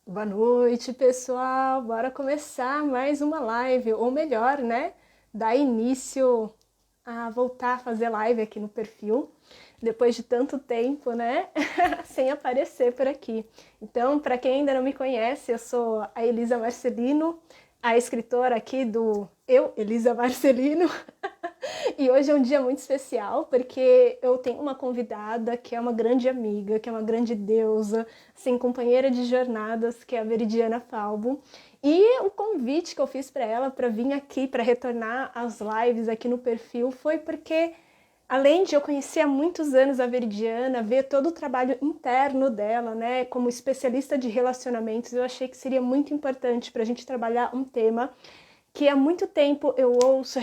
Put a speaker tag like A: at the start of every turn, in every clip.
A: Boa noite, pessoal. Bora começar mais uma live, ou melhor, né? Dar início a voltar a fazer live aqui no perfil, depois de tanto tempo, né? Sem aparecer por aqui. Então, para quem ainda não me conhece, eu sou a Elisa Marcelino, a escritora aqui do Elisa Marcelino. E hoje é um dia muito especial porque eu tenho uma convidada que é uma grande amiga, que é uma grande deusa, assim, companheira de jornadas, que é a Veridiana Falbo. E o convite que eu fiz para ela para vir aqui, para retornar às lives aqui no perfil, foi porque, além de eu conhecer há muitos anos a Veridiana, ver todo o trabalho interno dela, né, como especialista de relacionamentos, eu achei que seria muito importante para a gente trabalhar um tema que há muito tempo eu ouço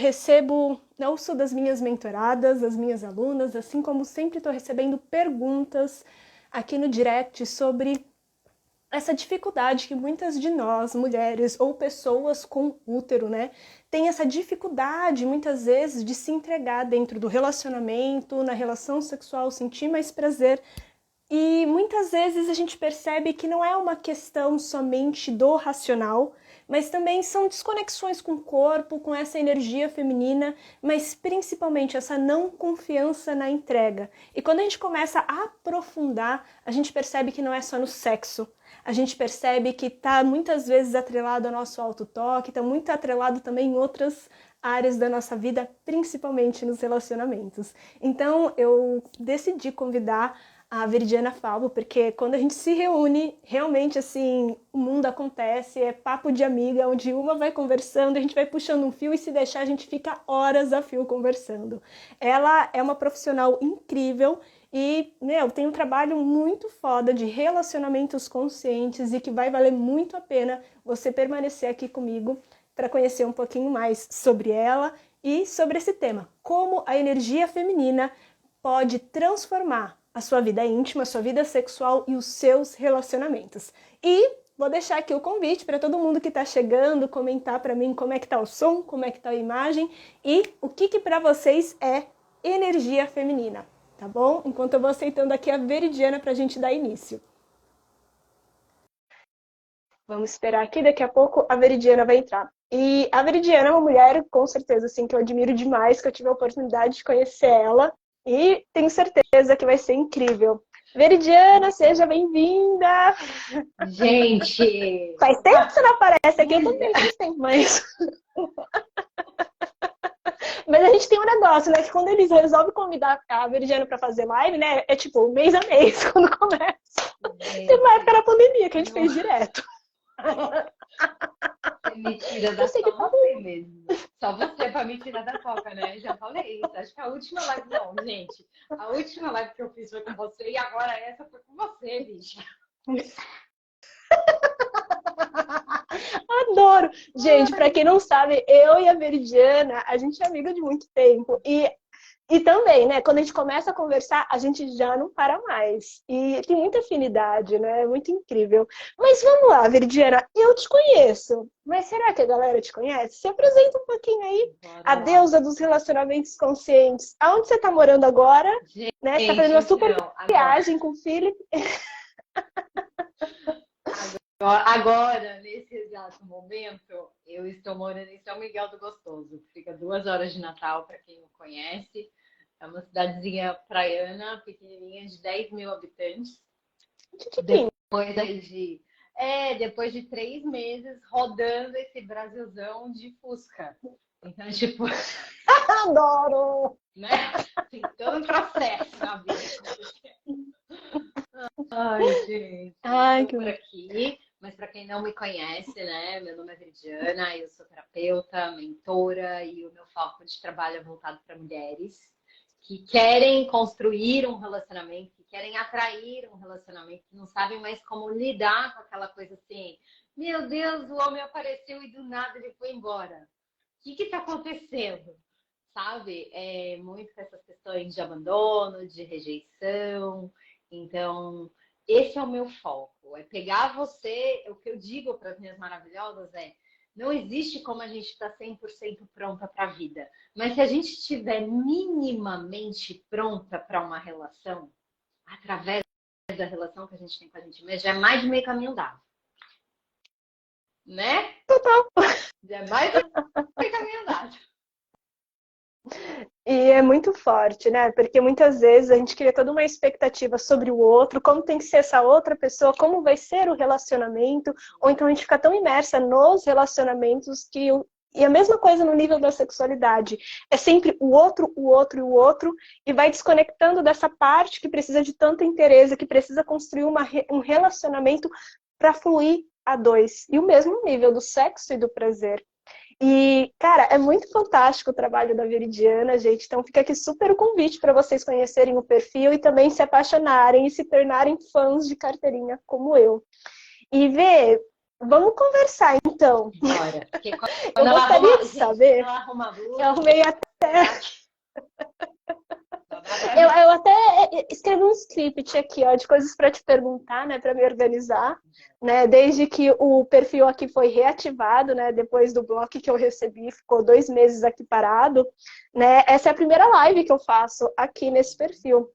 A: das minhas mentoradas, das minhas alunas, assim como sempre estou recebendo perguntas aqui no direct sobre essa dificuldade que muitas de nós, mulheres ou pessoas com útero, né, têm essa dificuldade muitas vezes de se entregar dentro do relacionamento, na relação sexual, sentir mais prazer. E muitas vezes a gente percebe que não é uma questão somente do racional, mas também são desconexões com o corpo, com essa energia feminina, mas principalmente essa não confiança na entrega. E quando a gente começa a aprofundar, a gente percebe que não é só no sexo. A gente percebe que está muitas vezes atrelado ao nosso autotoque, está muito atrelado também em outras áreas da nossa vida, principalmente nos relacionamentos. Então eu decidi convidar a Veridiana Falbo, porque quando a gente se reúne, realmente assim, o mundo acontece, é papo de amiga, onde uma vai conversando, a gente vai puxando um fio e se deixar a gente fica horas a fio conversando. Ela é uma profissional incrível e, tem um trabalho muito foda de relacionamentos conscientes e que vai valer muito a pena você permanecer aqui comigo para conhecer um pouquinho mais sobre ela e sobre esse tema, como a energia feminina pode transformar a sua vida íntima, a sua vida sexual e os seus relacionamentos. E vou deixar aqui o convite para todo mundo que está chegando comentar para mim como é que tá o som, como é que tá a imagem e o que para vocês é energia feminina, tá bom? Enquanto eu vou aceitando aqui a Veridiana para a gente dar início. Vamos esperar aqui, daqui a pouco a Veridiana vai entrar. E a Veridiana é uma mulher, com certeza, assim, que eu admiro demais, que eu tive a oportunidade de conhecer ela e tenho certeza que vai ser incrível. Veridiana, seja bem-vinda!
B: Gente,
A: Faz tempo que você não aparece aqui, eu também faz tempo, mas... Mas a gente tem um negócio, né, que quando eles resolvem convidar a Veridiana para fazer live, né, é tipo mês a mês, quando começa. Teve uma época
B: gente,
A: na pandemia que a gente
B: não,
A: fez direto.
B: você me tira
A: Eu
B: da
A: sei que
B: só
A: todo
B: você mesmo. Só você pra me tirar da toca, né? Já falei isso. Acho que a última live, não, gente. A última live que eu fiz foi com você e agora essa foi com você, bicha.
A: mundo adoro. Gente, para quem não sabe, eu e a Veridiana, a gente é amiga de muito tempo. E também, né, quando a gente começa a conversar, a gente já não para mais. E tem muita afinidade, né? É muito incrível. Mas vamos lá, Veridiana, eu te conheço. Mas será que a galera te conhece? Se apresenta um pouquinho aí.
B: Bora
A: A
B: lá.
A: deusa dos relacionamentos conscientes. Aonde você está morando agora? Né? Você está
B: Gente,
A: fazendo uma super
B: então, agora.
A: viagem com o Felipe.
B: Agora, nesse exato momento, eu estou morando em São Miguel do Gostoso. Fica 2 horas de Natal, para quem não conhece. É uma cidadezinha praiana, pequenininha, de 10 mil habitantes.
A: Tiquinho.
B: Depois de, depois de 3 meses rodando esse Brasilzão de Fusca. Então, tipo,
A: Adoro!
B: né? Tem todo um processo na vida acontecendo. Ai, gente,
A: Ai,
B: estou
A: que...
B: por aqui, mas para quem não me conhece, né, meu nome é Veridiana, eu sou terapeuta, mentora e o meu foco de trabalho é voltado para mulheres que querem construir um relacionamento, que querem atrair um relacionamento, que não sabem mais como lidar com aquela coisa assim, meu Deus, o homem apareceu e do nada ele foi embora. O que está acontecendo? Sabe? É muito com essas questões de abandono, de rejeição. Então, esse é o meu foco. É pegar você, o que eu digo para as minhas maravilhosas é, não existe como a gente estar 100% pronta para a vida. Mas se a gente estiver minimamente pronta para uma relação, através da relação que a gente tem com a gente mesma, já é mais de meio caminho andado. né?
A: Total.
B: Já é mais um caminho andado.
A: E é muito forte, né? Porque muitas vezes a gente cria toda uma expectativa sobre o outro, como tem que ser essa outra pessoa, como vai ser o relacionamento, ou então a gente fica tão imersa nos relacionamentos que e a mesma coisa no nível da sexualidade. É sempre o outro, o outro e o outro, e vai desconectando dessa parte que precisa de tanto interesse, que precisa construir um relacionamento para fluir a dois. E o mesmo nível do sexo e do prazer. E, cara, é muito fantástico o trabalho da Veridiana, gente. Então fica aqui super o convite para vocês conhecerem o perfil e também se apaixonarem e se tornarem fãs de carteirinha como eu. E Vê, vamos conversar então.
B: Bora. Porque
A: Eu
B: quando ela
A: gostaria
B: arruma,
A: de
B: gente, quando
A: saber,
B: ela arruma a
A: eu
B: blusa,
A: arrumei eu até escrevi um script aqui, ó, de coisas para te perguntar, né, para me organizar, né, desde que o perfil aqui foi reativado, né, depois do bloco que eu recebi, ficou 2 meses aqui parado, né, essa é a primeira live que eu faço aqui nesse perfil.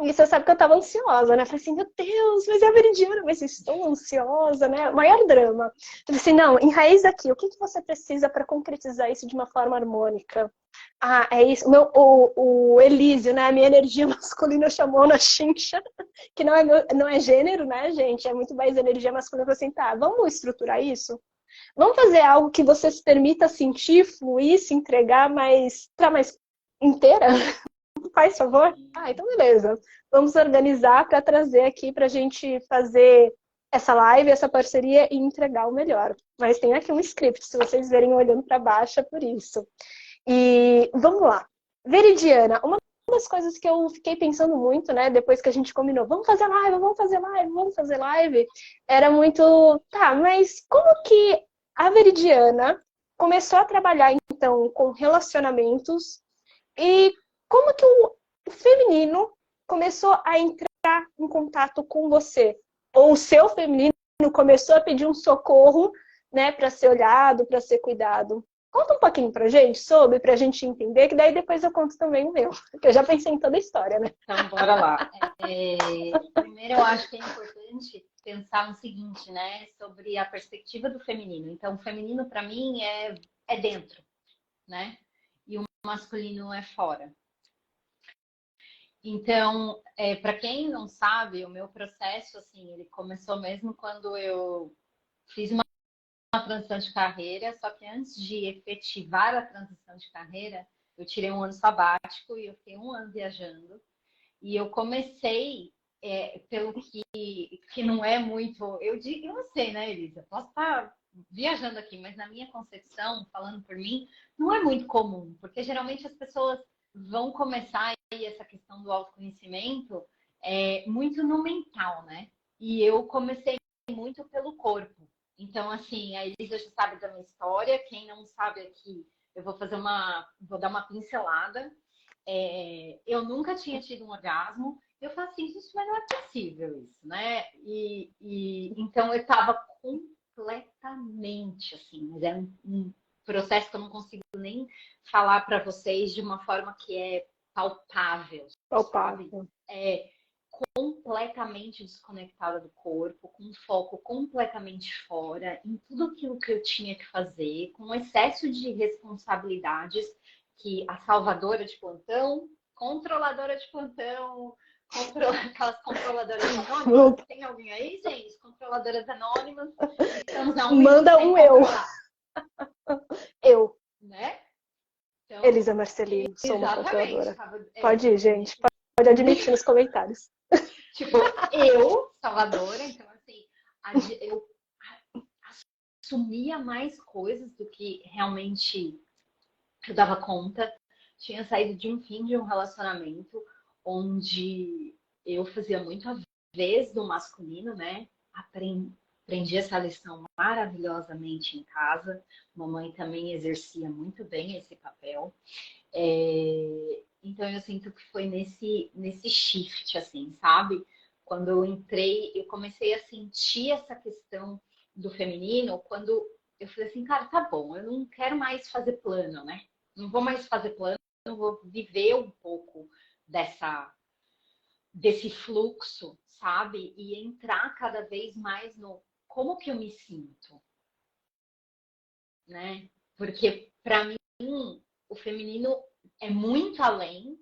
A: E você sabe que eu tava ansiosa, né? Falei assim, meu Deus, mas é a Veridiana, mas estou ansiosa, né? Maior drama. Falei assim, não, enraiz aqui, o que que você precisa para concretizar isso de uma forma harmônica? Ah, é isso. O Elísio, né? A minha energia masculina chamou na chincha, que não é gênero, né, gente? É muito mais energia masculina. Eu falei assim, tá, vamos estruturar isso? Vamos fazer algo que você se permita sentir, fluir, se entregar mais, para mais inteira? Faz favor? Ah, então beleza. Vamos organizar para trazer aqui para a gente fazer essa live, essa parceria e entregar o melhor. Mas tem aqui um script, se vocês verem olhando para baixo, é por isso. E vamos lá. Veridiana, uma das coisas que eu fiquei pensando muito, né, depois que a gente combinou, vamos fazer live, vamos fazer live, vamos fazer live, era muito, tá, mas como que a Veridiana começou a trabalhar, então, com relacionamentos e como que o feminino começou a entrar em contato com você? Ou o seu feminino começou a pedir um socorro, né, para ser olhado, para ser cuidado? Conta um pouquinho pra gente sobre, pra gente entender, que daí depois eu conto também o meu. Porque eu já pensei em toda a história, né?
B: então bora lá. Primeiro, eu acho que é importante pensar no seguinte, né? Sobre a perspectiva do feminino. Então, o feminino, para mim, é dentro, né? E o masculino é fora. Então, para quem não sabe, o meu processo, assim, ele começou mesmo quando eu fiz uma transição de carreira, só que antes de efetivar a transição de carreira, eu tirei um ano sabático e eu fiquei um ano viajando. E eu comecei, pelo que não é muito. Eu não sei, né, Elisa? Posso estar viajando aqui, mas na minha concepção, falando por mim, não é muito comum, porque geralmente as pessoas vão começar aí essa questão do autoconhecimento muito no mental, né? E eu comecei muito pelo corpo. Então, assim, a Elisa já sabe da minha história. Quem não sabe aqui, eu vou dar uma pincelada. Eu nunca tinha tido um orgasmo. Eu falo assim, gente, mas não é possível isso, né? Então eu estava completamente assim, mas é um processo que eu não consigo nem falar para vocês de uma forma que é palpável, sabe?
A: Palpável.
B: É completamente desconectada do corpo, com foco completamente fora, em tudo aquilo que eu tinha que fazer, com excesso de responsabilidades que a salvadora de plantão, controladora de plantão, aquelas controladoras anônimas. Tem alguém aí, gente? Controladoras anônimas. Estamos há um minuto
A: Manda
B: sem
A: um eu.
B: controlar.
A: Eu,
B: Né? Então,
A: Elisa Marcelino, sou uma
B: exatamente.
A: controladora. Pode ir, gente. Pode admitir nos comentários.
B: Tipo, eu, salvadora, então assim, eu assumia mais coisas do que realmente eu dava conta. Tinha saído de um fim de um relacionamento onde eu fazia muito a vez do masculino, né? Aprendi essa lição maravilhosamente em casa. Mamãe também exercia muito bem esse papel. Então eu sinto que foi nesse shift, assim, sabe? Quando eu entrei, eu comecei a sentir essa questão do feminino, quando eu falei assim, cara, tá bom, eu não quero mais fazer plano, né? Não vou mais fazer plano, eu vou viver um pouco desse fluxo, sabe? E entrar cada vez mais no como que eu me sinto. né? Porque para mim o feminino é muito além,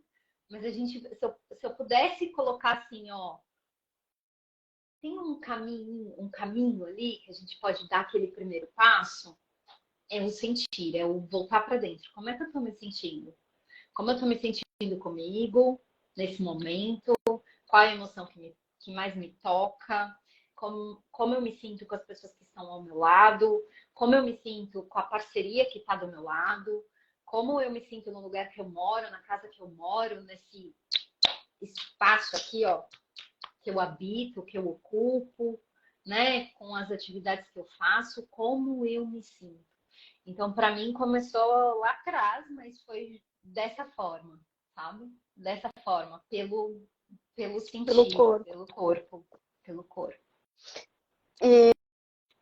B: mas a gente, se eu pudesse colocar assim, ó, tem um caminho ali que a gente pode dar aquele primeiro passo, é o sentir, é o voltar para dentro. Como é que eu estou me sentindo? Como eu estou me sentindo comigo nesse momento? Qual é a emoção que mais me toca? Como eu me sinto com as pessoas que estão ao meu lado? Como eu me sinto com a parceria que está do meu lado? Como eu me sinto no lugar que eu moro, na casa que eu moro, nesse espaço aqui, ó, que eu habito, que eu ocupo, né? Com as atividades que eu faço, como eu me sinto. Então, para mim, começou lá atrás, mas foi dessa forma, sabe? Dessa forma, pelo
A: Pelo
B: sentir,
A: corpo.
B: pelo corpo, pelo corpo.
A: E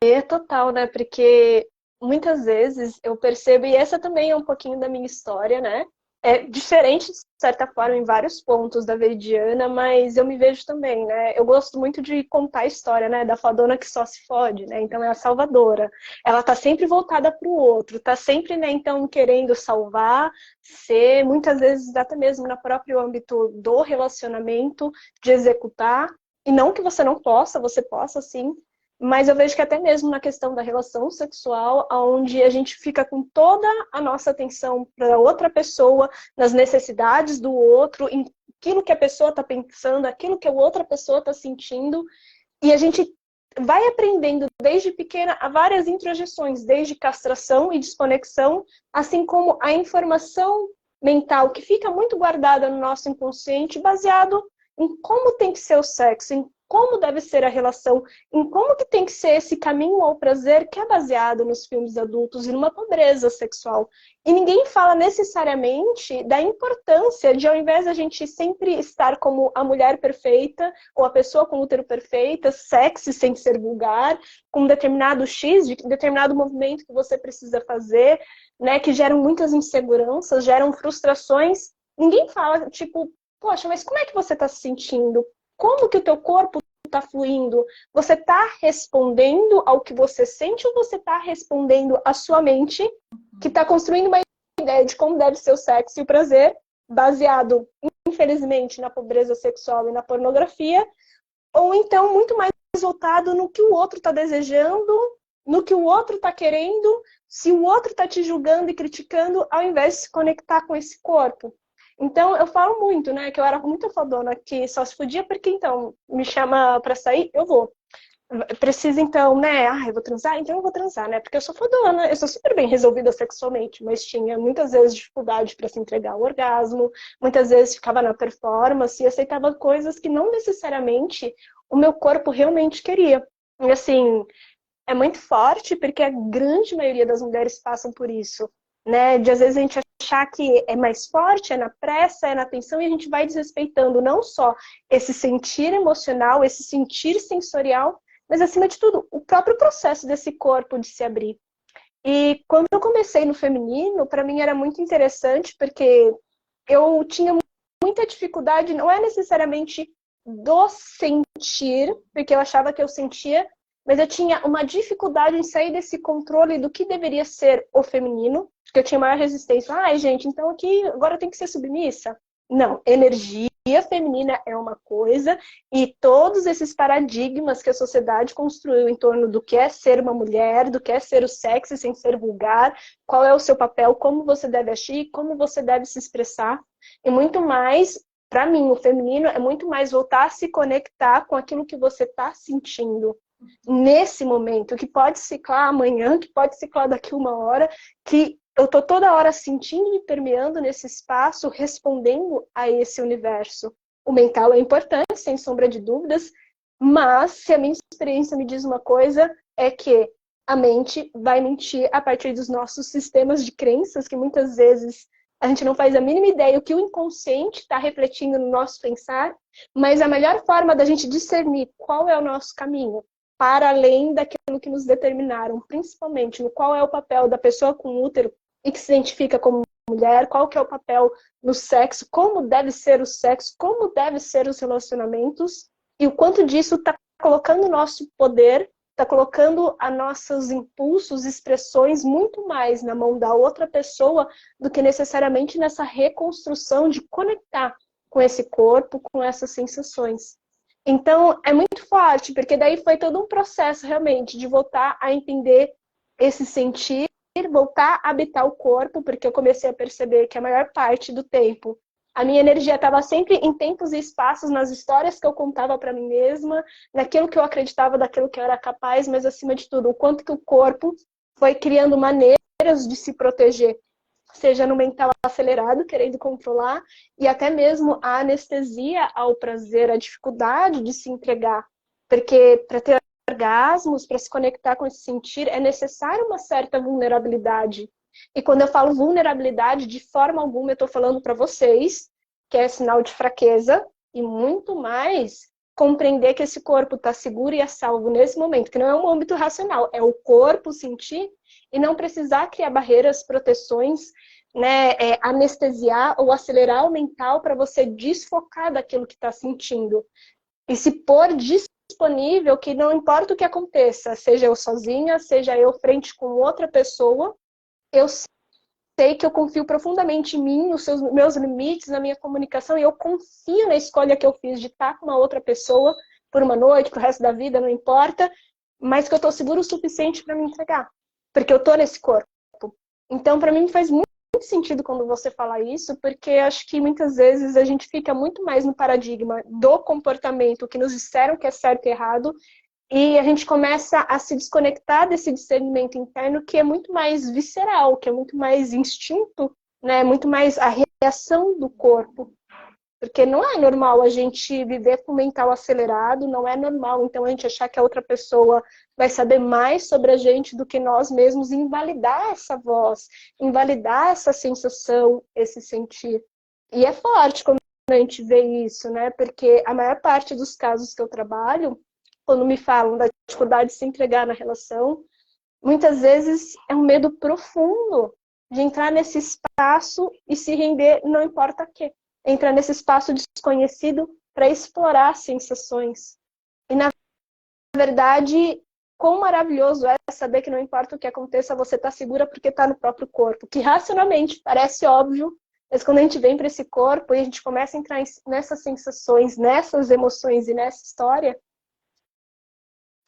A: é total, né? Porque muitas vezes eu percebo, e essa também é um pouquinho da minha história, né? É diferente, de certa forma, em vários pontos da Veridiana, mas eu me vejo também, né? Eu gosto muito de contar a história, né? Da fadona que só se fode, né? Então é a salvadora. Ela tá sempre voltada para o outro, tá sempre, né, então, querendo salvar, ser, muitas vezes, até mesmo no próprio âmbito do relacionamento, de executar. E não que você não possa, você possa sim, mas eu vejo que até mesmo na questão da relação sexual, onde a gente fica com toda a nossa atenção para outra pessoa, nas necessidades do outro, em aquilo que a pessoa está pensando, aquilo que a outra pessoa está sentindo, e a gente vai aprendendo desde pequena a várias introjeções, desde castração e desconexão, assim como a informação mental que fica muito guardada no nosso inconsciente, baseado em como tem que ser o sexo, em como deve ser a relação, em como que tem que ser esse caminho ao prazer que é baseado nos filmes adultos e numa pobreza sexual. E ninguém fala necessariamente da importância de, ao invés de a gente sempre estar como a mulher perfeita, ou a pessoa com útero perfeita, sexy sem ser vulgar, com um determinado X, de determinado movimento que você precisa fazer, né, que geram muitas inseguranças, geram frustrações. Ninguém fala, tipo, poxa, mas como é que você está se sentindo? Como que o teu corpo está fluindo? Você está respondendo ao que você sente ou você está respondendo à sua mente, que está construindo uma ideia de como deve ser o sexo e o prazer, baseado, infelizmente, na pobreza sexual e na pornografia, ou então muito mais voltado no que o outro está desejando, no que o outro está querendo, se o outro está te julgando e criticando, ao invés de se conectar com esse corpo. Então, eu falo muito, né, que eu era muito fodona, que só se podia porque, então, me chama pra sair, eu vou. Precisa, então, né, eu vou transar? Então eu vou transar, né, porque eu sou fodona, eu sou super bem resolvida sexualmente, mas tinha muitas vezes dificuldade para se entregar ao orgasmo, muitas vezes ficava na performance e aceitava coisas que não necessariamente o meu corpo realmente queria. E, assim, é muito forte porque a grande maioria das mulheres passam por isso, né? De às vezes a gente achar que é mais forte, é na pressa, é na atenção, e a gente vai desrespeitando não só esse sentir emocional, esse sentir sensorial, mas acima de tudo, o próprio processo desse corpo de se abrir. E quando eu comecei no feminino, para mim era muito interessante, porque eu tinha muita dificuldade, não é necessariamente do sentir, porque eu achava que eu sentia, mas eu tinha uma dificuldade em sair desse controle do que deveria ser o feminino, porque eu tinha maior resistência. Ai, gente, então aqui agora eu tenho que ser submissa? Não, energia feminina é uma coisa e todos esses paradigmas que a sociedade construiu em torno do que é ser uma mulher, do que é ser o sexy sem ser vulgar, qual é o seu papel, como você deve agir, como você deve se expressar, e muito mais, para mim, o feminino é muito mais voltar a se conectar com aquilo que você está sentindo nesse momento, que pode ciclar amanhã, que pode ciclar daqui uma hora, que eu tô toda hora sentindo e permeando nesse espaço, respondendo a esse universo. O mental é importante, sem sombra de dúvidas, mas se a minha experiência me diz uma coisa, é que a mente vai mentir a partir dos nossos sistemas de crenças, que muitas vezes a gente não faz a mínima ideia o que o inconsciente está refletindo no nosso pensar, mas a melhor forma da gente discernir qual é o nosso caminho, para além daquilo que nos determinaram, principalmente no qual é o papel da pessoa com útero e que se identifica como mulher, qual que é o papel no sexo, como deve ser o sexo, como deve ser os relacionamentos, e o quanto disso está colocando o nosso poder está colocando a nossos impulsos, expressões muito mais na mão da outra pessoa do que necessariamente nessa reconstrução de conectar com esse corpo, com essas sensações. Então, é muito forte, porque daí foi todo um processo realmente de voltar a entender esse sentir, voltar a habitar o corpo, porque eu comecei a perceber que a maior parte do tempo a minha energia estava sempre em tempos e espaços, nas histórias que eu contava para mim mesma, naquilo que eu acreditava, daquilo que eu era capaz, mas acima de tudo, o quanto que o corpo foi criando maneiras de se proteger, seja no mental acelerado, querendo controlar, e até mesmo a anestesia ao prazer, a dificuldade de se entregar. Porque para ter orgasmos, para se conectar com esse sentir, é necessário uma certa vulnerabilidade. E quando eu falo vulnerabilidade, de forma alguma eu estou falando para vocês que é sinal de fraqueza, e muito mais compreender que esse corpo está seguro e a salvo nesse momento, que não é um âmbito racional, é o corpo sentir e não precisar criar barreiras, proteções, né, anestesiar ou acelerar o mental para você desfocar daquilo que está sentindo. E se pôr disponível que não importa o que aconteça, seja eu sozinha, seja eu frente com outra pessoa, eu sei que eu confio profundamente em mim, nos meus limites, na minha comunicação, e eu confio na escolha que eu fiz de estar com uma outra pessoa por uma noite, pro resto da vida, não importa, mas que eu estou seguro o suficiente para me entregar, porque eu estou nesse corpo. Então, para mim, faz muito sentido quando você fala isso, porque acho que muitas vezes a gente fica muito mais no paradigma do comportamento que nos disseram que é certo e errado, e a gente começa a se desconectar desse discernimento interno que é muito mais visceral, que é muito mais instinto, né? Muito mais a reação do corpo. Porque não é normal a gente viver com o mental acelerado, não é normal então a gente achar que a outra pessoa vai saber mais sobre a gente do que nós mesmos e invalidar essa voz, invalidar essa sensação, esse sentir. E é forte quando a gente vê isso, né? Porque a maior parte dos casos que eu trabalho, quando me falam da dificuldade de se entregar na relação, muitas vezes é um medo profundo de entrar nesse espaço e se render, não importa o quê. Entrar nesse espaço desconhecido para explorar sensações. E, na verdade, quão maravilhoso é saber que não importa o que aconteça, você está segura porque está no próprio corpo. Que racionalmente parece óbvio, mas quando a gente vem para esse corpo e a gente começa a entrar nessas sensações, nessas emoções e nessa história,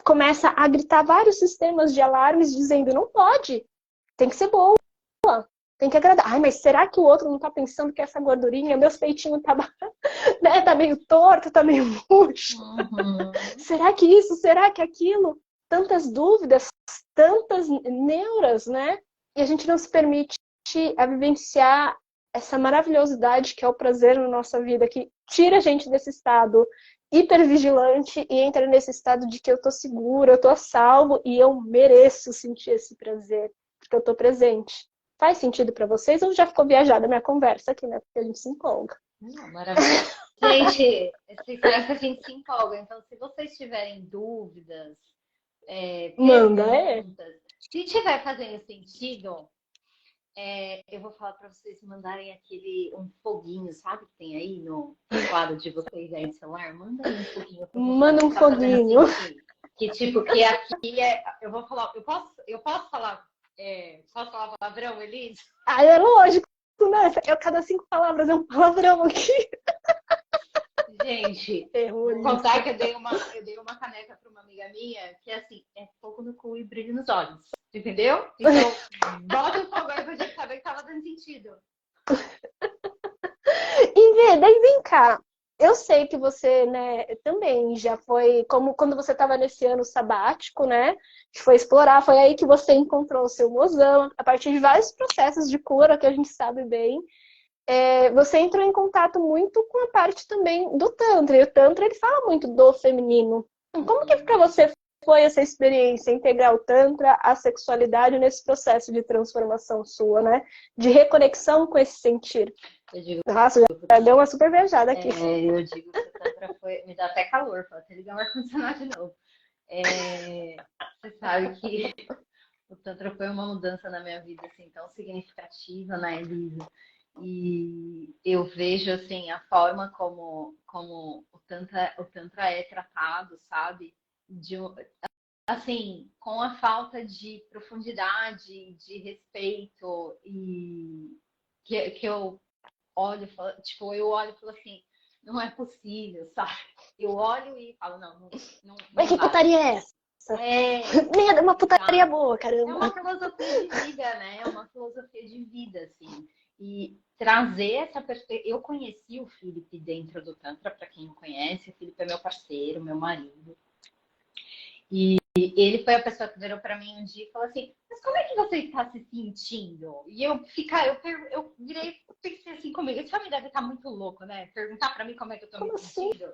A: começa a gritar vários sistemas de alarmes dizendo, não pode, tem que ser boa, tem que agradar. Ai, mas será que o outro não tá pensando que essa gordurinha, meus peitinhos tá, né, tá meio torto, tá meio murcho?
B: Uhum.
A: Será que isso, será que aquilo? Tantas dúvidas, tantas neuras, né? E a gente não se permite a vivenciar essa maravilhosidade que é o prazer na nossa vida, que tira a gente desse estado hipervigilante e entra nesse estado de que eu tô segura, eu tô a salvo e eu mereço sentir esse prazer, porque eu tô presente. Faz sentido para vocês ou já ficou viajada a minha conversa aqui, né? Porque a gente se empolga.
B: Não, maravilha. Gente, você sabe que a gente se empolga. Então, se vocês tiverem dúvidas,
A: Manda, é.
B: perguntas, se tiver fazendo sentido, eu vou falar para vocês mandarem aquele um foguinho, sabe que tem aí no quadro de vocês aí no celular? Manda aí um foguinho para eu saber
A: Manda um
B: que tá fazendo
A: foguinho.
B: sentido. Que tipo, que aqui eu vou falar, eu posso falar, posso falar palavrão, Elise?
A: Ah, é lógico, né? Eu, cada 5 palavras é um palavrão aqui.
B: Gente, vou
A: Terrorista.
B: contar que eu dei uma caneca para uma amiga minha que é assim, é fogo no cu e brilho nos olhos. Entendeu? Então, bota o fogo aí pra gente saber que tava dando sentido.
A: E daí vem cá. Eu sei que você, né, também já foi, como quando você estava nesse ano sabático, né? Que foi explorar, foi aí que você encontrou o seu mozão, a partir de vários processos de cura que a gente sabe bem. Você entrou em contato muito com a parte também do Tantra. E o Tantra, ele fala muito do feminino. Como que para você foi essa experiência, integrar o Tantra, a sexualidade nesse processo de transformação sua, né? De reconexão com esse sentir.
B: Eu digo,
A: Nossa, já deu uma super viajada aqui.
B: eu digo que o Tantra foi. Me dá até calor, pode até ligar o ar-condicionado de novo. Você sabe que o Tantra foi uma mudança na minha vida assim, tão significativa, né, Elisa? E eu vejo assim a forma como o Tantra é tratado, sabe? assim, com a falta de profundidade, de respeito, e que eu olho, tipo, eu olho e falo assim, não é possível, sabe? Eu olho e falo,
C: Mas
B: não
C: que
B: vai.
C: putaria é essa?
B: É,
C: Uma putaria
B: sabe?
C: boa,
B: É
C: caramba.
B: uma filosofia de vida, né? É uma filosofia de vida, assim. E trazer essa perspectiva. Eu conheci o Felipe dentro do Tantra, para quem não conhece, o Felipe é meu parceiro, meu marido. E ele foi a pessoa que virou para mim um dia e falou assim: mas como é que você está se sentindo? E eu virei e pensei assim comigo: esse homem deve estar muito louco, né? Perguntar para mim como é que eu estou me
C: Como assim?
B: sentindo.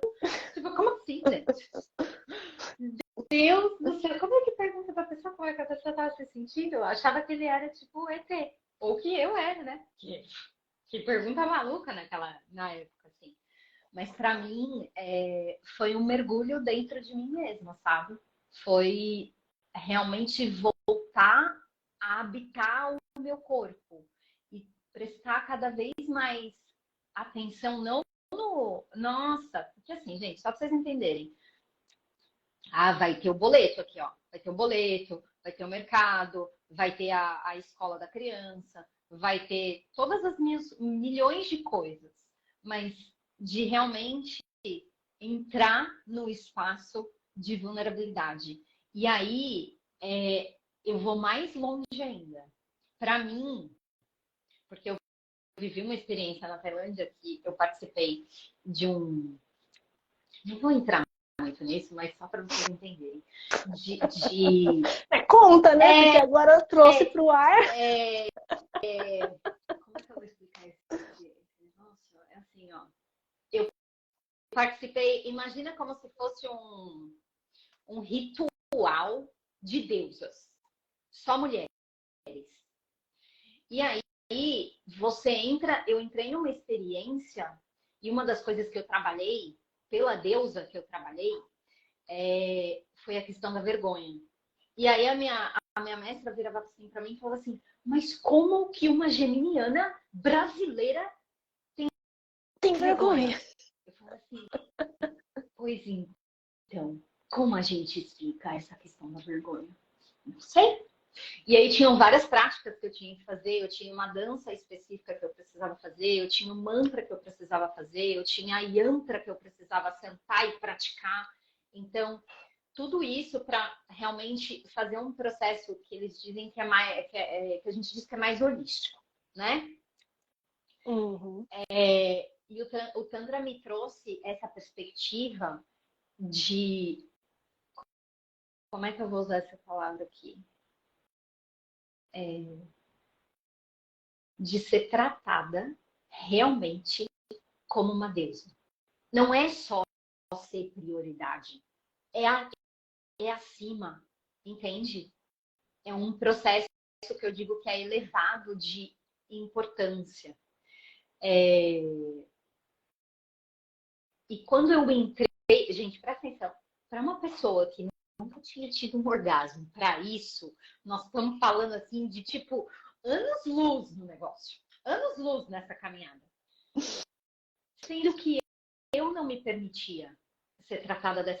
B: Tipo, como assim, gente? Deus do céu, como é que pergunta pra pessoa como é que a pessoa tava se sentindo? Eu achava que ele era tipo ET. Ou que eu era, né? Que pergunta maluca na época, assim. Mas pra mim, foi um mergulho dentro de mim mesma, sabe? Foi realmente voltar a habitar o meu corpo. E prestar cada vez mais atenção, não no... Nossa, porque assim, gente, só pra vocês entenderem. Ah, vai ter o boleto aqui, ó. Vai ter o boleto, vai ter o mercado, vai ter a escola da criança, vai ter todas as minhas milhões de coisas. Mas de realmente entrar no espaço de vulnerabilidade. E aí eu vou mais longe ainda. Para mim, porque eu vivi uma experiência na Tailândia que eu participei de um. Não vou entrar muito nisso, mas só para vocês entenderem.
C: Conta, né? Porque agora eu trouxe pro ar.
B: Como é que eu vou explicar isso? Nossa, é assim, ó. Eu participei, imagina como se fosse um ritual de deusas. Só mulheres. E aí você entra, eu entrei numa experiência, e uma das coisas que eu trabalhei, pela deusa que eu trabalhei, foi a questão da vergonha. E aí a minha mestra virava assim para mim e falava assim: mas como que uma geminiana brasileira
C: Tem vergonha.
B: Eu falo assim: pois então, como a gente explica essa questão da vergonha? Não sei. E aí tinham várias práticas que eu tinha que fazer, eu tinha uma dança específica que eu precisava fazer, eu tinha um mantra que eu precisava fazer, eu tinha a yantra que eu precisava sentar e praticar. Então, tudo isso para realmente fazer um processo que eles dizem que é mais, que a gente diz que é mais holístico, né?
C: Uhum.
B: E o Tantra me trouxe essa perspectiva de, como é que eu vou usar essa palavra aqui? De ser tratada realmente como uma deusa. Não é só ser prioridade, é acima, entende? É um processo que eu digo que é elevado de importância. E quando eu entrei, gente, presta atenção, para uma pessoa que nunca tinha tido um orgasmo, para isso, nós estamos falando assim de tipo anos-luz no negócio, anos-luz nessa caminhada. Sendo que eu não me permitia ser tratada dessa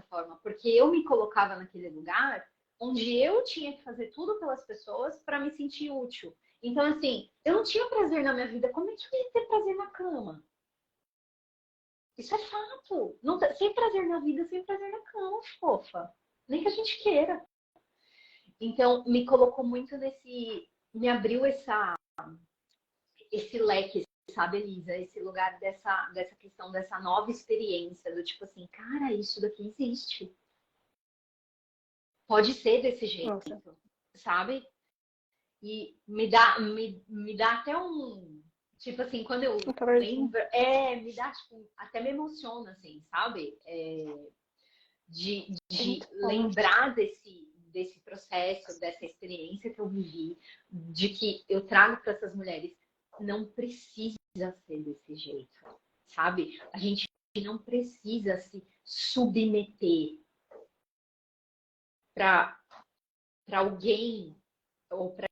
B: forma, porque eu me colocava naquele lugar onde eu tinha que fazer tudo pelas pessoas para me sentir útil. Então, assim, eu não tinha prazer na minha vida, como é que eu ia ter prazer na cama? Isso é fato. Não, sem prazer na vida, sem prazer na cama, fofa. Nem que a gente queira. Então, me colocou muito nesse. Me abriu esse leque, sabe, Elisa? Esse lugar dessa questão, dessa nova experiência, do tipo assim, cara, isso daqui existe. Pode ser desse jeito,
C: Nossa.
B: sabe? E me dá até um. Tipo assim, quando eu lembro. Me dá, tipo, até me emociona, assim, sabe? De lembrar desse processo, dessa experiência que eu vivi, de que eu trago para essas mulheres, não precisa ser desse jeito, sabe? A gente não precisa se submeter para alguém ou para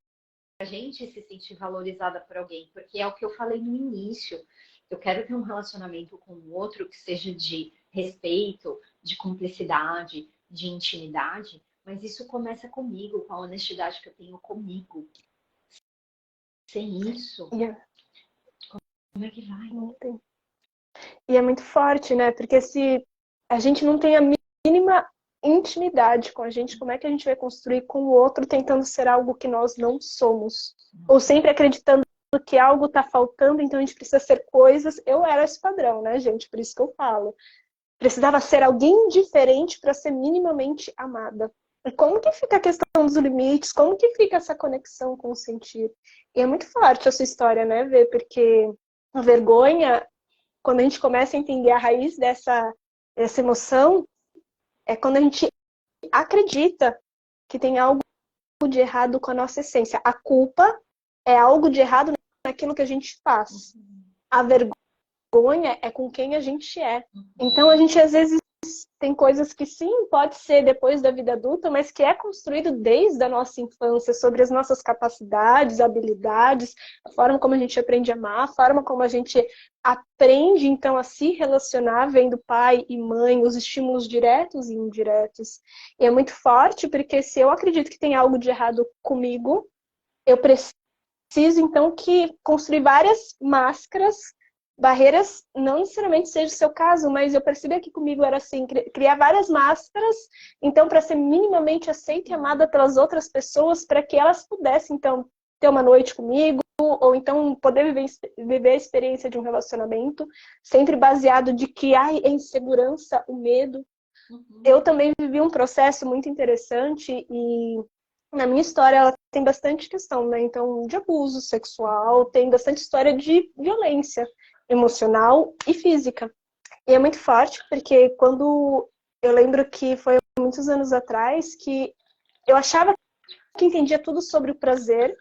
B: a gente se sentir valorizada por alguém, porque é o que eu falei no início. Eu quero ter um relacionamento com o outro que seja de respeito, de cumplicidade, de intimidade, Mas isso começa comigo, com a honestidade que eu tenho comigo. Sem isso, como é que vai?
A: Não tem. E é muito forte, né? Porque se a gente não tem a mínima intimidade com a gente, como é que a gente vai construir com o outro tentando ser algo que nós não somos? Ou sempre acreditando que algo tá faltando, então a gente precisa ser coisas. Eu era esse padrão, né, gente? Por isso que eu falo. Precisava ser alguém diferente para ser minimamente amada. E como que fica a questão dos limites? Como que fica essa conexão com o sentir? E é muito forte essa história, né, Vê? Porque a vergonha, quando a gente começa a entender a raiz dessa emoção, é quando a gente acredita que tem algo de errado com a nossa essência. A culpa é algo de errado naquilo que a gente faz. A vergonha é com quem a gente é. Então a gente às vezes tem coisas que sim, pode ser depois da vida adulta, mas que é construído desde a nossa infância, sobre as nossas capacidades, habilidades, a forma como a gente aprende a amar, a forma como a gente aprende, então, a se relacionar, vendo pai e mãe, os estímulos diretos e indiretos. E é muito forte, porque se eu acredito que tem algo de errado comigo, eu preciso, então, que construir várias máscaras, barreiras, não necessariamente seja o seu caso, mas eu percebi que comigo era assim, criar várias máscaras, então, para ser minimamente aceita e amada pelas outras pessoas, para que elas pudessem, então, ter uma noite comigo, ou então poder viver a experiência de um relacionamento, sempre baseado de que a insegurança, o medo. Eu também vivi um processo muito interessante e na minha história ela tem bastante questão, né? Então, de abuso sexual, tem bastante história de violência emocional e física. E é muito forte, porque quando eu lembro que foi muitos anos atrás que eu achava que entendia tudo sobre o prazer,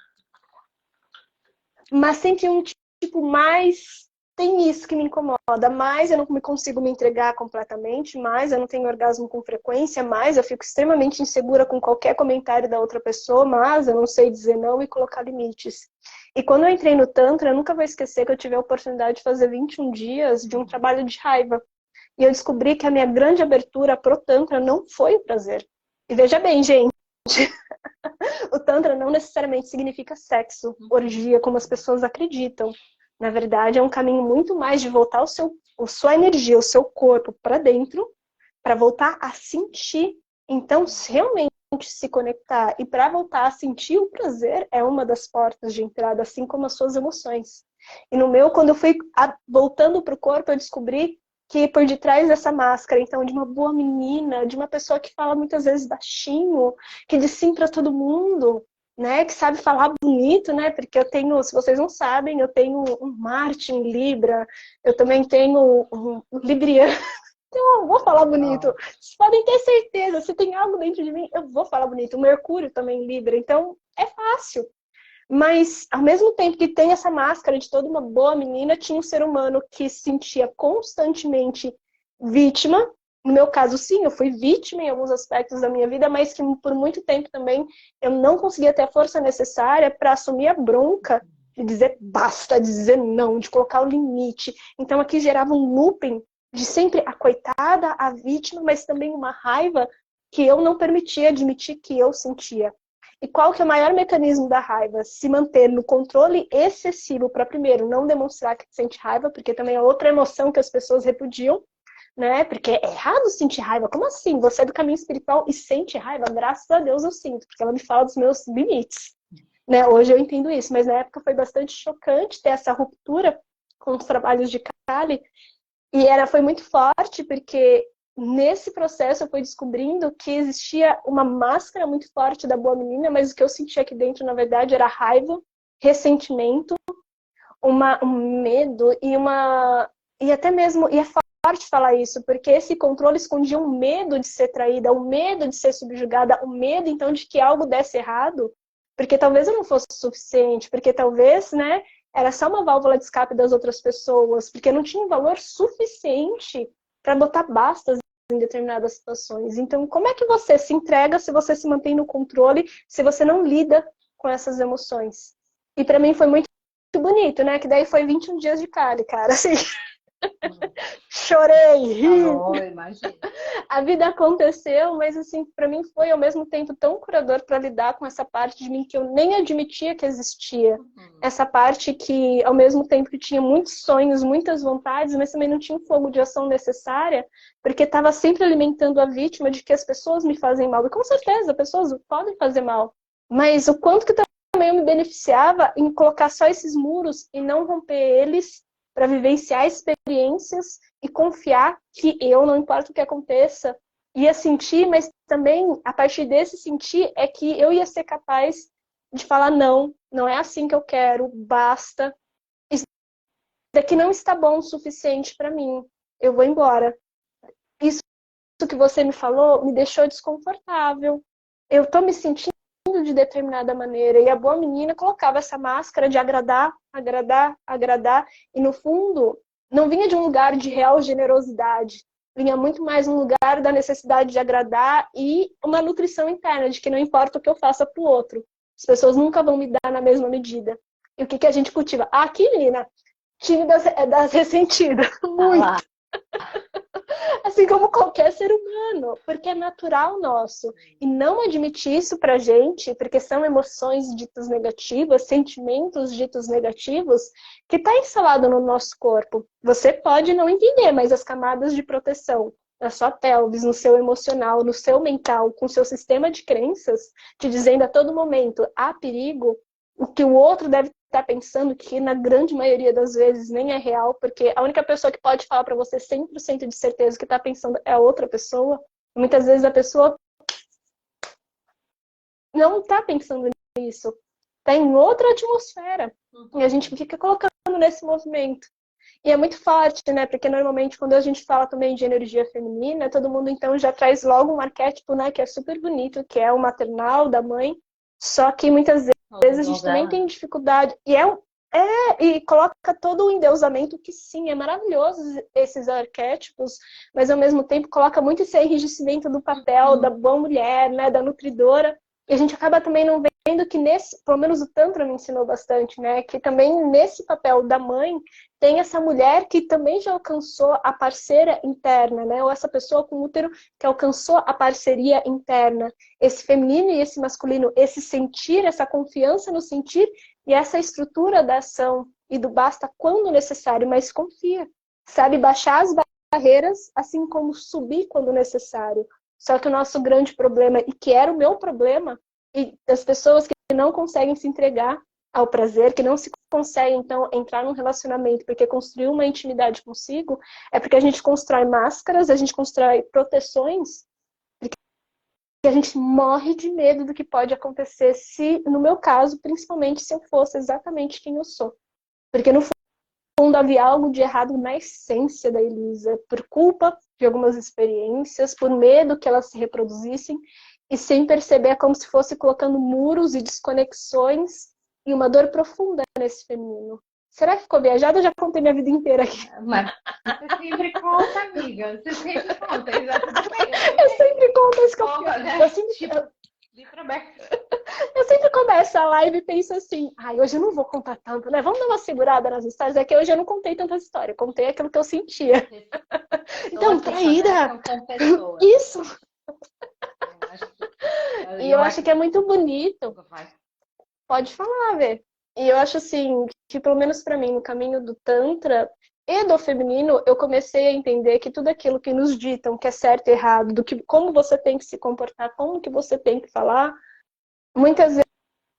A: mas sempre um tipo mais tem isso que me incomoda, mais eu não me consigo me entregar completamente, mais eu não tenho orgasmo com frequência, mais eu fico extremamente insegura com qualquer comentário da outra pessoa, mas eu não sei dizer não e colocar limites. E quando eu entrei no Tantra, eu nunca vou esquecer que eu tive a oportunidade de fazer 21 dias de um trabalho de raiva. E eu descobri que a minha grande abertura pro Tantra não foi o prazer. E veja bem, gente, o Tantra não necessariamente significa sexo, orgia, como as pessoas acreditam. Na verdade, é um caminho muito mais de voltar a sua energia, o seu corpo para dentro, para voltar a sentir. Então, realmente se conectar. E para voltar a sentir o prazer é uma das portas de entrada, assim como as suas emoções. E no meu, quando eu fui voltando para o corpo, eu descobri que por detrás dessa máscara, então, de uma boa menina, de uma pessoa que fala muitas vezes baixinho, que diz sim para todo mundo, né, que sabe falar bonito, né, porque eu tenho, se vocês não sabem, eu tenho um Marte em Libra, eu também tenho um Libriano, então eu vou falar bonito. Vocês podem ter certeza, se tem algo dentro de mim, eu vou falar bonito. O Mercúrio também em Libra, então é fácil. Mas, ao mesmo tempo que tem essa máscara de toda uma boa menina, tinha um ser humano que se sentia constantemente vítima. No meu caso, sim, eu fui vítima em alguns aspectos da minha vida, mas que por muito tempo também eu não conseguia ter a força necessária para assumir a bronca de dizer basta, de dizer não, de colocar o limite. Então aqui gerava um looping de sempre a coitada, a vítima, mas também uma raiva que eu não permitia admitir que eu sentia. E qual que é o maior mecanismo da raiva? Se manter no controle excessivo para, primeiro, não demonstrar que sente raiva, porque também é outra emoção que as pessoas repudiam, né? Porque é errado sentir raiva. Como assim? Você é do caminho espiritual e sente raiva? Graças a Deus eu sinto, porque ela me fala dos meus limites. Né? Hoje eu entendo isso, mas na época foi bastante chocante ter essa ruptura com os trabalhos de Kali. E foi muito forte, porque nesse processo eu fui descobrindo que existia uma máscara muito forte da boa menina, mas o que eu sentia aqui dentro, na verdade, era raiva, ressentimento, um medo e até mesmo, e é forte falar isso, porque esse controle escondia um medo de ser traída, o medo de ser subjugada, o medo, então, de que algo desse errado, porque talvez eu não fosse suficiente, porque talvez, né, era só uma válvula de escape das outras pessoas, porque não tinha um valor suficiente para botar bastas em determinadas situações. Então, como é que você se entrega se você se mantém no controle, se você não lida com essas emoções? E para mim foi muito bonito, né? Que daí foi 21 dias de Kali, cara. Assim,
C: Chorei.
B: Falou, imagina.
A: A vida aconteceu, mas assim, para mim foi ao mesmo tempo tão curador para lidar com essa parte de mim que eu nem admitia que existia. Essa parte que, ao mesmo tempo que tinha muitos sonhos, muitas vontades, mas também não tinha um fogo de ação necessária, porque estava sempre alimentando a vítima de que as pessoas me fazem mal. E com certeza, pessoas podem fazer mal. Mas o quanto que também eu me beneficiava em colocar só esses muros e não romper eles para vivenciar experiências e confiar que eu, não importa o que aconteça, ia sentir, mas também, a partir desse sentir, é que eu ia ser capaz de falar, não, não é assim que eu quero, basta. Isso daqui não está bom o suficiente para mim, eu vou embora. Isso que você me falou me deixou desconfortável. Eu tô me sentindo de determinada maneira, e a boa menina colocava essa máscara de agradar, agradar, agradar, e no fundo não vinha de um lugar de real generosidade, vinha muito mais um lugar da necessidade de agradar e uma nutrição interna, de que não importa o que eu faça pro outro, as pessoas nunca vão me dar na mesma medida. E o que a gente cultiva? Ah, aqui, menina, time das ressentidas, muito. Assim como qualquer ser humano, porque é natural nosso. E não admitir isso pra gente, porque são emoções ditas negativas, sentimentos ditos negativos, que tá instalado no nosso corpo. Você pode não entender, mas as camadas de proteção na sua pelvis, no seu emocional, no seu mental, com o seu sistema de crenças, te dizendo a todo momento, há perigo, o que o outro deve estar pensando, que na grande maioria das vezes nem é real, porque a única pessoa que pode falar para você 100% de certeza que está pensando é a outra pessoa. Muitas vezes a pessoa não está pensando nisso, está em outra atmosfera. E a gente fica colocando nesse movimento. E é muito forte, né? Porque normalmente quando a gente fala também de energia feminina, todo mundo então já traz logo um arquétipo, né, que é super bonito, que é o maternal, da mãe. Só que muitas vezes a gente também tem dificuldade. E coloca todo o endeusamento, que sim, é maravilhoso esses arquétipos, mas ao mesmo tempo coloca muito esse enrijecimento do papel da boa mulher, né, da nutridora. E a gente acaba também não vendo que pelo menos o Tantra me ensinou bastante, né, que também nesse papel da mãe tem essa mulher que também já alcançou a parceira interna, né, ou essa pessoa com útero que alcançou a parceria interna. Esse feminino e esse masculino, esse sentir, essa confiança no sentir e essa estrutura da ação e do basta quando necessário, mas confia. Sabe baixar as barreiras, assim como subir quando necessário. Só que o nosso grande problema, e que era o meu problema, e das pessoas que não conseguem se entregar ao prazer, que não se conseguem, então, entrar num relacionamento porque construiu uma intimidade consigo, é porque a gente constrói máscaras, a gente constrói proteções, porque a gente morre de medo do que pode acontecer se, no meu caso, principalmente se eu fosse exatamente quem eu sou. Porque no fundo havia algo de errado na essência da Elisa, por culpa de algumas experiências, por medo que elas se reproduzissem, e sem perceber é como se fosse colocando muros e desconexões e uma dor profunda nesse feminino. Será que ficou viajada? Eu já contei minha vida inteira aqui.
B: Mas você sempre conta, amiga. Você sempre conta, exatamente.
A: Eu sempre conto isso que eu
B: Conta, né?
A: Eu sempre,
B: Tipo, livro aberto.
A: eu sempre começo a live e penso assim, ai, hoje eu não vou contar tanto, né? Vamos dar uma segurada nas histórias. É que hoje eu não contei tanta história, eu contei aquilo que eu sentia. Então, traída! Isso! E eu acho que é muito bonito. Pode falar, Vê. E eu acho assim, que pelo menos pra mim, no caminho do Tantra e do feminino, eu comecei a entender que tudo aquilo que nos ditam que é certo e errado, do que como você tem que se comportar, como que você tem que falar, muitas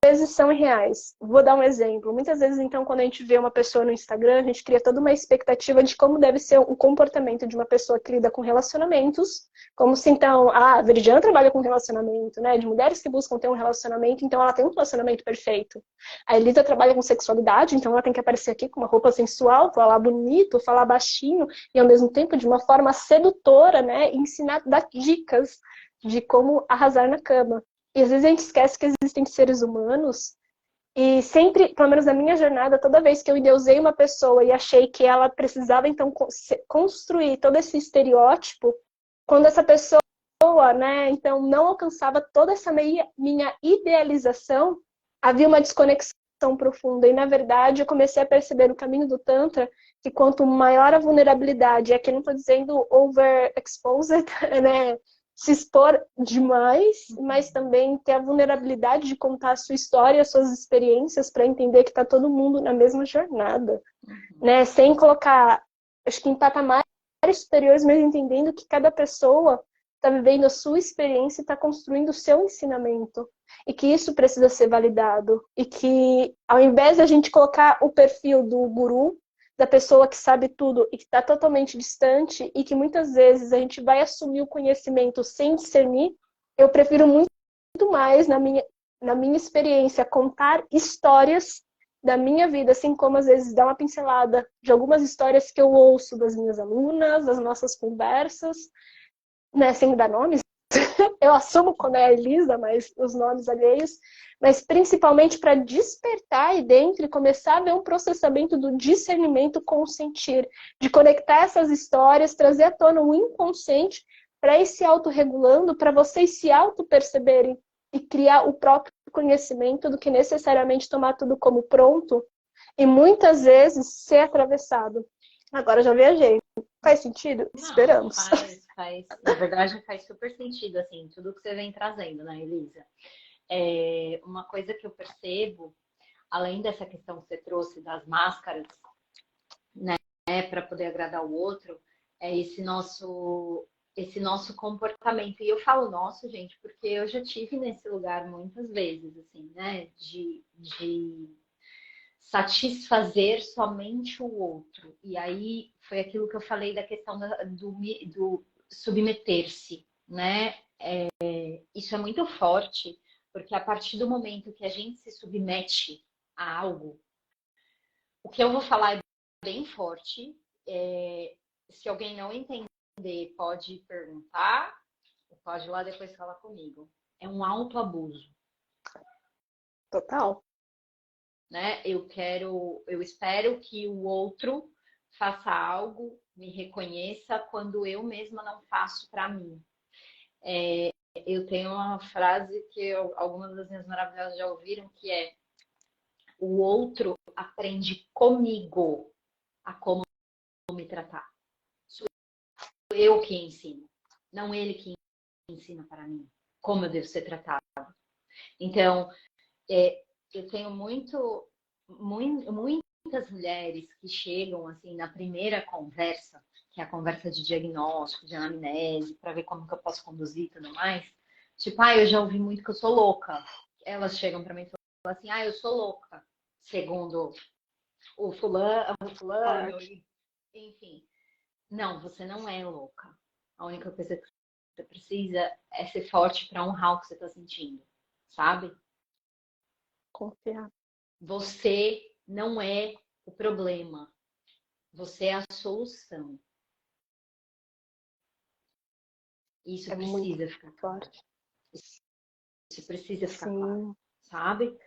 A: vezes são irreais. Vou dar um exemplo. Muitas vezes, então, quando a gente vê uma pessoa no Instagram, a gente cria toda uma expectativa de como deve ser o comportamento de uma pessoa que lida com relacionamentos, como se, então, a Veridiana trabalha com relacionamento, né? De mulheres que buscam ter um relacionamento, então ela tem um relacionamento perfeito. A Elisa trabalha com sexualidade, então ela tem que aparecer aqui com uma roupa sensual, falar bonito, falar baixinho, e ao mesmo tempo de uma forma sedutora, né? E ensinar, dar dicas de como arrasar na cama. E às vezes a gente esquece que existem seres humanos e sempre, pelo menos na minha jornada, toda vez que eu endeusei uma pessoa e achei que ela precisava então construir todo esse estereótipo, quando essa pessoa, né, então não alcançava toda essa minha idealização, havia uma desconexão
C: meditação profunda. E, na verdade, eu comecei a perceber no caminho do Tantra que quanto maior a vulnerabilidade, aqui não estou dizendo overexposed, né? Se expor demais, mas também ter a vulnerabilidade de contar a sua história, as suas experiências, para entender que está todo mundo na mesma jornada, né? Sem colocar, acho que em patamares superiores, mas entendendo que cada pessoa está vivendo a sua experiência e está construindo o seu ensinamento. E que isso precisa ser validado. E que, ao invés de a gente colocar o perfil do guru, da pessoa que sabe tudo e que está totalmente distante, e que muitas vezes a gente vai assumir o conhecimento sem discernir, eu prefiro muito mais, na minha experiência, contar histórias da minha vida, assim como às vezes dar uma pincelada de algumas histórias que eu ouço das minhas alunas, das nossas conversas, né, sem dar nomes. Eu assumo quando é a Elisa, mas os nomes alheios, mas principalmente para despertar aí dentro e começar a ver um processamento do discernimento com o sentir, de conectar essas histórias, trazer à tona o inconsciente para ir se autorregulando, para vocês se auto-perceberem e criar o próprio conhecimento do que necessariamente tomar tudo como pronto e muitas vezes ser atravessado. Agora já viajei. Faz sentido?
B: Não,
C: Esperamos.
B: faz. Na verdade, faz super sentido, assim, tudo que você vem trazendo, né, Elisa? Uma coisa que eu percebo, além dessa questão que você trouxe das máscaras, né, para poder agradar o outro, é esse nosso comportamento. E eu falo nosso, gente, porque eu já tive nesse lugar muitas vezes, assim, né, de satisfazer somente o outro. E aí foi aquilo que eu falei da questão do submeter-se, né? Isso é muito forte, porque a partir do momento que a gente se submete a algo, o que eu vou falar é bem forte. Se alguém não entender, pode perguntar, ou pode ir lá depois falar comigo. É um autoabuso.
C: Total.
B: Né? Eu espero que o outro faça algo, me reconheça quando eu mesma não faço para mim. Eu tenho uma frase que algumas das minhas maravilhosas já ouviram, que é: o outro aprende comigo a como me tratar. Sou eu que ensino, não ele que ensina para mim como eu devo ser tratado. Então, eu tenho muitas mulheres que chegam assim na primeira conversa, que é a conversa de diagnóstico, de anamnese, para ver como que eu posso conduzir e tudo mais. Tipo, eu já ouvi muito que eu sou louca. Elas chegam para mim e falam assim: eu sou louca, segundo o fulano, enfim. Não, você não é louca. A única coisa que você precisa é ser forte para honrar o que você está sentindo, sabe?
C: Confiar.
B: Você não é o problema. Você é a solução. Isso
C: É
B: precisa
C: muito
B: ficar claro.
C: forte.
B: Isso precisa ficar
C: Sim.
B: claro, sabe?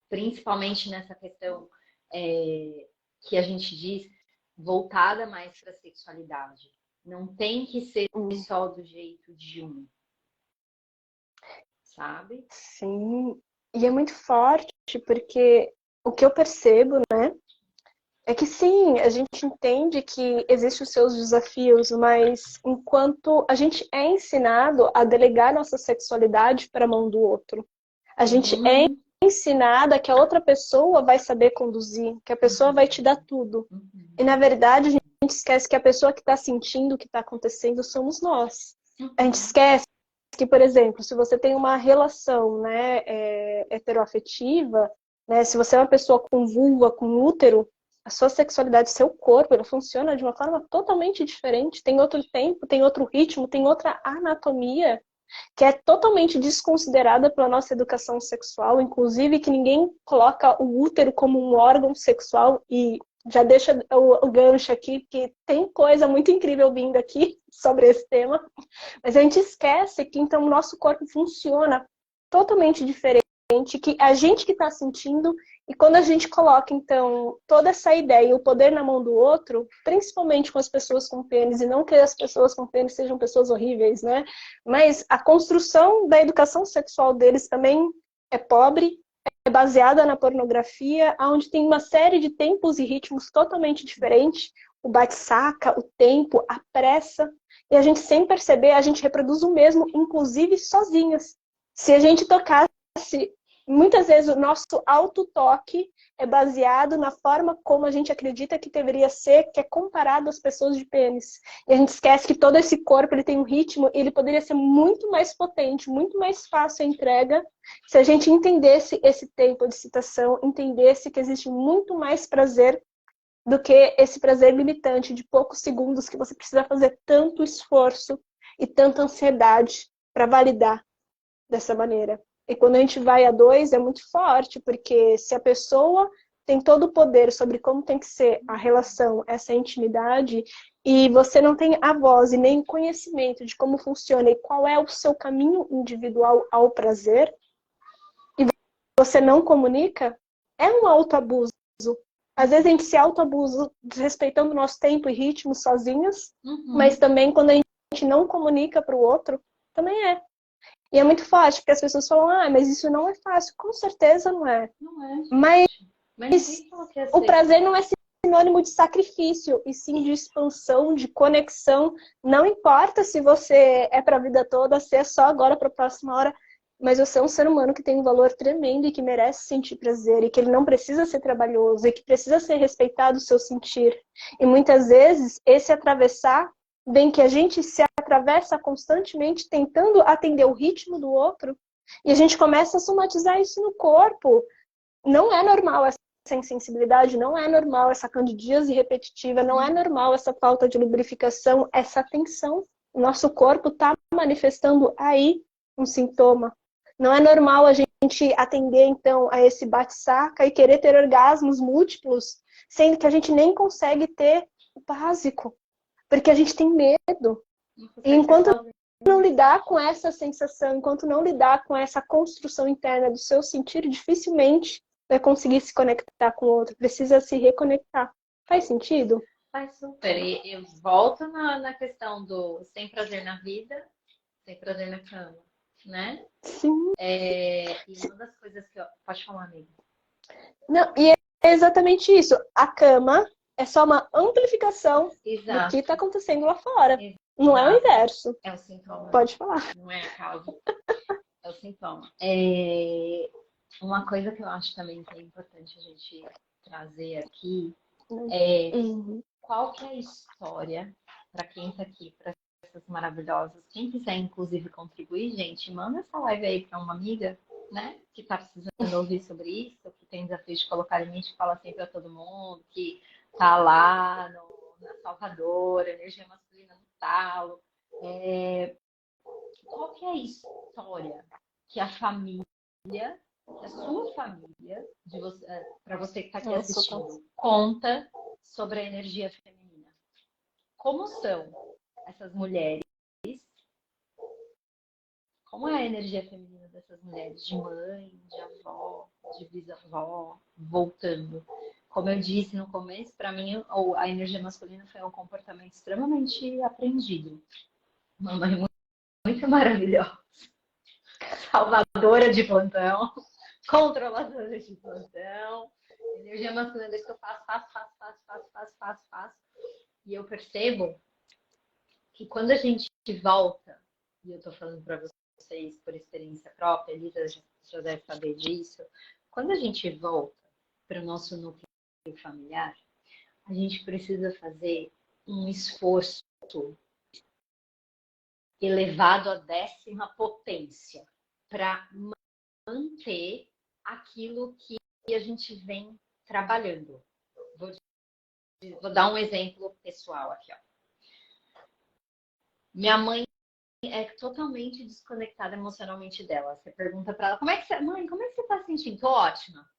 B: Principalmente nessa questão que a gente diz voltada mais para a sexualidade. Não tem que ser só do jeito de um. Sabe?
C: Sim. E é muito forte, porque o que eu percebo, né, é que sim, a gente entende que existem os seus desafios, mas enquanto a gente é ensinado a delegar nossa sexualidade para a mão do outro, a gente é ensinada que a outra pessoa vai saber conduzir, que a pessoa vai te dar tudo. E na verdade a gente esquece que a pessoa que está sentindo o que está acontecendo somos nós. A gente esquece que, por exemplo, se você tem uma relação, né, heteroafetiva, né, se você é uma pessoa com vulva, com útero, a sua sexualidade, seu corpo, ele funciona de uma forma totalmente diferente, tem outro tempo, tem outro ritmo, tem outra anatomia, que é totalmente desconsiderada pela nossa educação sexual, inclusive que ninguém coloca o útero como um órgão sexual, e já deixa o gancho aqui, que tem coisa muito incrível vindo aqui sobre esse tema, mas a gente esquece que então o nosso corpo funciona totalmente diferente, que a gente que está sentindo, e quando a gente coloca então toda essa ideia e o poder na mão do outro, principalmente com as pessoas com pênis, e não que as pessoas com pênis sejam pessoas horríveis, né? Mas a construção da educação sexual deles também é pobre, baseada na pornografia, onde tem uma série de tempos e ritmos totalmente diferentes, o bate-saca, o tempo, a pressa, e a gente, sem perceber, a gente reproduz o mesmo, inclusive sozinhas. Se a gente tocasse, muitas vezes o nosso autotoque é baseado na forma como a gente acredita que deveria ser, que é comparado às pessoas de pênis. E a gente esquece que todo esse corpo ele tem um ritmo e ele poderia ser muito mais potente, muito mais fácil a entrega, se a gente entendesse esse tempo de excitação, entendesse que existe muito mais prazer do que esse prazer limitante de poucos segundos que você precisa fazer tanto esforço e tanta ansiedade para validar dessa maneira. E quando a gente vai a dois, é muito forte, porque se a pessoa tem todo o poder sobre como tem que ser a relação, essa intimidade, e você não tem a voz e nem conhecimento de como funciona e qual é o seu caminho individual ao prazer, e você não comunica, é um autoabuso. Às vezes a gente se autoabusa desrespeitando o nosso tempo e ritmo sozinhas, mas também quando a gente não comunica para o outro, também é. E é muito forte, porque as pessoas falam, mas isso não é fácil. Com certeza não é.
B: Não é.
C: Mas o prazer não é sinônimo de sacrifício, e sim de expansão, de conexão. Não importa se você é para a vida toda, se é só agora para a próxima hora, mas você é um ser humano que tem um valor tremendo e que merece sentir prazer, e que ele não precisa ser trabalhoso, e que precisa ser respeitado o seu sentir. E muitas vezes, esse atravessar, bem que a gente se atravessa constantemente tentando atender o ritmo do outro, e a gente começa a somatizar isso no corpo. Não é normal essa insensibilidade, não é normal essa candidíase repetitiva, não é normal essa falta de lubrificação, essa tensão. O nosso corpo está manifestando aí um sintoma. Não é normal a gente atender, então, a esse bate-saca e querer ter orgasmos múltiplos, sendo que a gente nem consegue ter o básico, porque a gente tem medo. E enquanto não lidar com essa sensação, enquanto não lidar com essa construção interna do seu sentir, dificilmente vai conseguir se conectar com o outro. Precisa se reconectar. Faz sentido?
B: Faz super. E eu volto na questão do sem prazer na vida, sem prazer na cama, né?
C: Sim.
B: E uma das coisas que eu... Pode falar, amiga.
C: Não, e é exatamente isso. A cama é só uma amplificação do que está acontecendo lá fora.
B: Exato.
C: Não é o inverso.
B: É o sintoma.
C: Pode falar.
B: Não é a causa. É o sintoma. Uma coisa que eu acho também que é importante a gente trazer aqui é qual que é a história, para quem está aqui, para essas maravilhosas, quem quiser inclusive contribuir, gente, manda essa live aí para uma amiga, né, que está precisando ouvir sobre isso, que tem desafio de colocar limite, que fala assim para todo mundo, que tá lá na Salvador, energia masculina no talo. Qual que é a história que a família, que a sua família, para você que está aqui assistindo, conta sobre a energia feminina? Como são essas mulheres? Como é a energia feminina dessas mulheres? De mãe, de avó, de bisavó, voltando. Como eu disse no começo, para mim a energia masculina foi um comportamento extremamente aprendido. Uma mãe muito maravilhosa. Salvadora de plantão, controladora de plantão, energia masculina, deixa que eu faço. E eu percebo que quando a gente volta, e eu tô falando para vocês por experiência própria, a Elisa já deve saber disso, quando a gente volta para o nosso núcleo familiar, a gente precisa fazer um esforço elevado à 10ª potência para manter aquilo que a gente vem trabalhando. Vou dar um exemplo pessoal aqui. Ó. Minha mãe é totalmente desconectada emocionalmente dela. Você pergunta para ela, mãe, como é que você tá se sentindo? Tô ótima.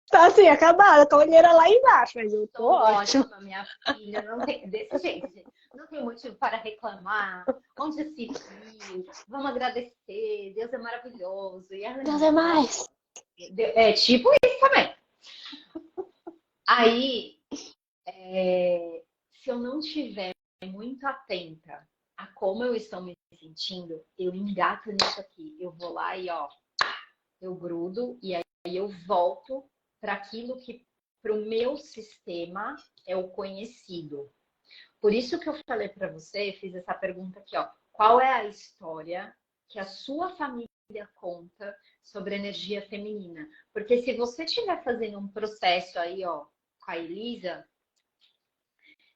C: Tá assim, acabada, com a olheira lá embaixo, mas eu tô ótima.
B: Minha filha, não tem desse jeito, gente. Não tem motivo para reclamar. Onde se viu? Vamos agradecer. Deus é maravilhoso. E ela
C: Deus é mais.
B: É tipo isso também. Aí, se eu não tiver muito atenta a como eu estou me sentindo, eu engato nisso aqui. Eu vou lá e, ó, eu grudo e aí eu volto para aquilo que para o meu sistema é o conhecido. Por isso que eu falei para você, fiz essa pergunta aqui, ó. Qual é a história que a sua família conta sobre energia feminina? Porque se você estiver fazendo um processo aí, ó, com a Elisa,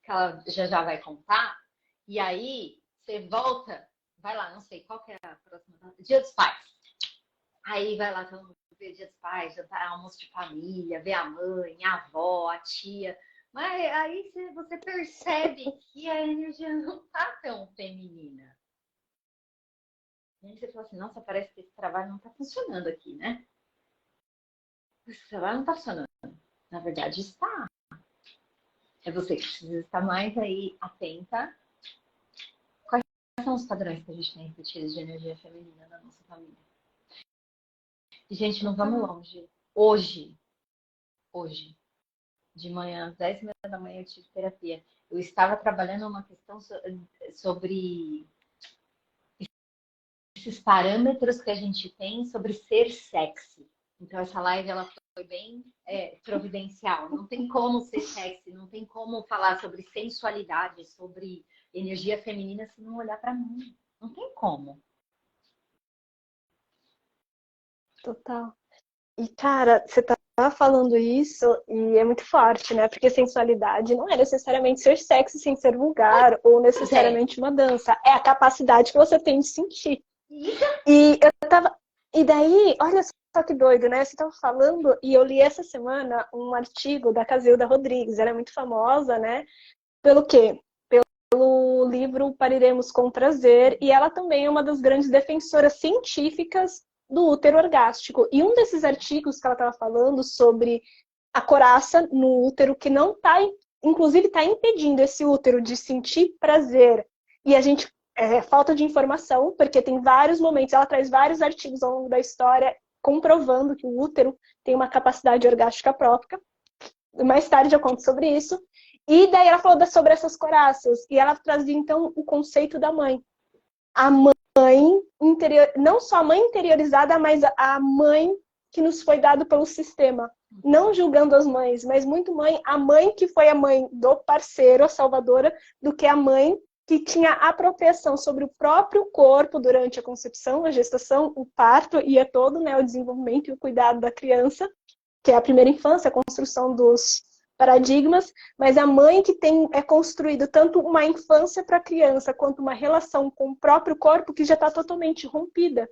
B: que ela já vai contar, e aí você volta, vai lá, não sei qual que é a próxima, Dia dos Pais. Aí vai lá, todo mundo ver Dia dos Pais, jantar, almoço de família, ver a mãe, a avó, a tia. Mas aí você percebe que a energia não tá tão feminina. E aí você fala assim, nossa, parece que esse trabalho não tá funcionando aqui, né? Esse trabalho não tá funcionando. Na verdade, está. É você que precisa estar mais aí atenta. Quais são os padrões que a gente tem repetidos de energia feminina na nossa família? E, gente, não vamos longe. Hoje, de manhã, às 10h30 da manhã, eu tive terapia. Eu estava trabalhando uma questão sobre esses parâmetros que a gente tem sobre ser sexy. Então, essa live ela foi bem providencial. Não tem como ser sexy, não tem como falar sobre sensualidade, sobre energia feminina se não olhar para mim. Não tem como.
C: Total. E, cara, você tá falando isso e é muito forte, né? Porque sensualidade não é necessariamente ser sexy sem ser vulgar ou necessariamente uma dança. É a capacidade que você tem de sentir. E eu tava... E daí, olha só que doido, né? Você tava falando e eu li essa semana um artigo da Casilda Rodrigues. Ela é muito famosa, né? Pelo quê? Pelo livro Pariremos com Prazer. E ela também é uma das grandes defensoras científicas do útero orgástico. E um desses artigos que ela estava falando sobre a coraça no útero, que não está, inclusive está impedindo esse útero de sentir prazer. E a gente, falta de informação, porque tem vários momentos, ela traz vários artigos ao longo da história comprovando que o útero tem uma capacidade orgástica própria. Mais tarde eu conto sobre isso. E daí ela falou sobre essas coraças. E ela trazia, então, o conceito da mãe. A mãe interior, não só a mãe interiorizada, mas a mãe que nos foi dado pelo sistema. Não julgando as mães, mas muito a mãe que foi a mãe do parceiro, a salvadora, do que a mãe que tinha apropriação sobre o próprio corpo durante a concepção, a gestação, o parto e todo, né, o desenvolvimento e o cuidado da criança, que é a primeira infância, a construção dos paradigmas, mas a mãe que é construído tanto uma infância para a criança, quanto uma relação com o próprio corpo que já está totalmente rompida,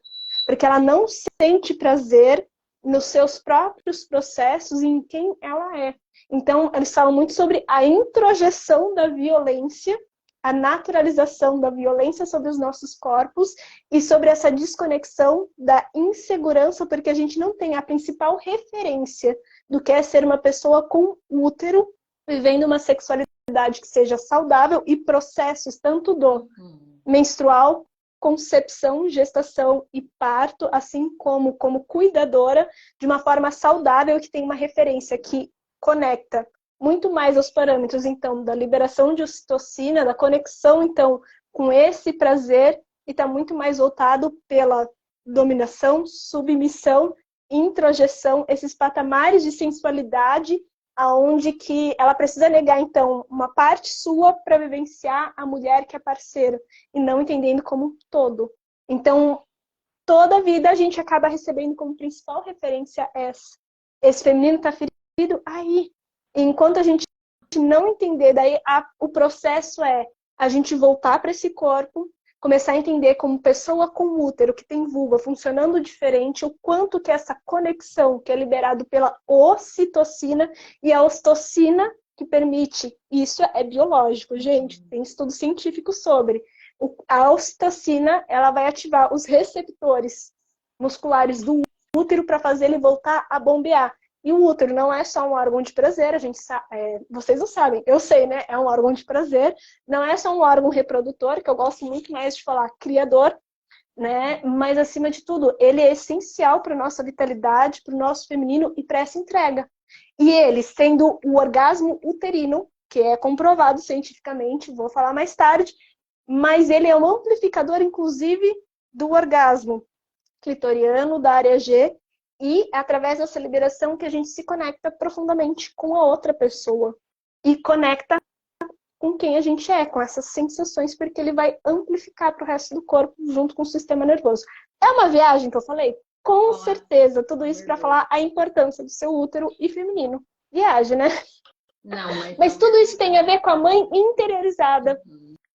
C: porque ela não sente prazer nos seus próprios processos e em quem ela é. Então, eles falam muito sobre a introjeção da violência, a naturalização da violência sobre os nossos corpos e sobre essa desconexão da insegurança, porque a gente não tem a principal referência do que é ser uma pessoa com útero, vivendo uma sexualidade que seja saudável e processos tanto do menstrual, concepção, gestação e parto, assim como cuidadora, de uma forma saudável que tem uma referência que conecta muito mais aos parâmetros, então, da liberação de ocitocina, da conexão, então, com esse prazer, e está muito mais voltado pela dominação, submissão, introjeção, esses patamares de sensualidade, aonde que ela precisa negar, então, uma parte sua para vivenciar a mulher que é parceira, e não entendendo como um todo. Então, toda a vida a gente acaba recebendo como principal referência essa. Esse feminino está ferido aí. Enquanto a gente não entender, daí o processo é a gente voltar para esse corpo, começar a entender como pessoa com útero, que tem vulva, funcionando diferente, o quanto que essa conexão que é liberado pela ocitocina e a ocitocina que permite, isso é biológico, gente, tem estudo científico sobre. A ocitocina, ela vai ativar os receptores musculares do útero para fazer ele voltar a bombear. E o útero não é só um órgão de prazer, a gente sabe, vocês não sabem, eu sei, né? É um órgão de prazer, não é só um órgão reprodutor, que eu gosto muito mais de falar criador, né? Mas, acima de tudo, ele é essencial para a nossa vitalidade, para o nosso feminino e para essa entrega. E ele, sendo o orgasmo uterino, que é comprovado cientificamente, vou falar mais tarde, mas ele é um amplificador, inclusive, do orgasmo clitoriano, da área G, E é através dessa liberação que a gente se conecta profundamente com a outra pessoa. E conecta com quem a gente é, com essas sensações, porque ele vai amplificar para o resto do corpo junto com o sistema nervoso. É uma viagem que eu falei? Com certeza. Tudo isso para falar a importância do seu útero e feminino. Viagem, né?
B: Não,
C: mas tudo isso tem a ver com a mãe interiorizada.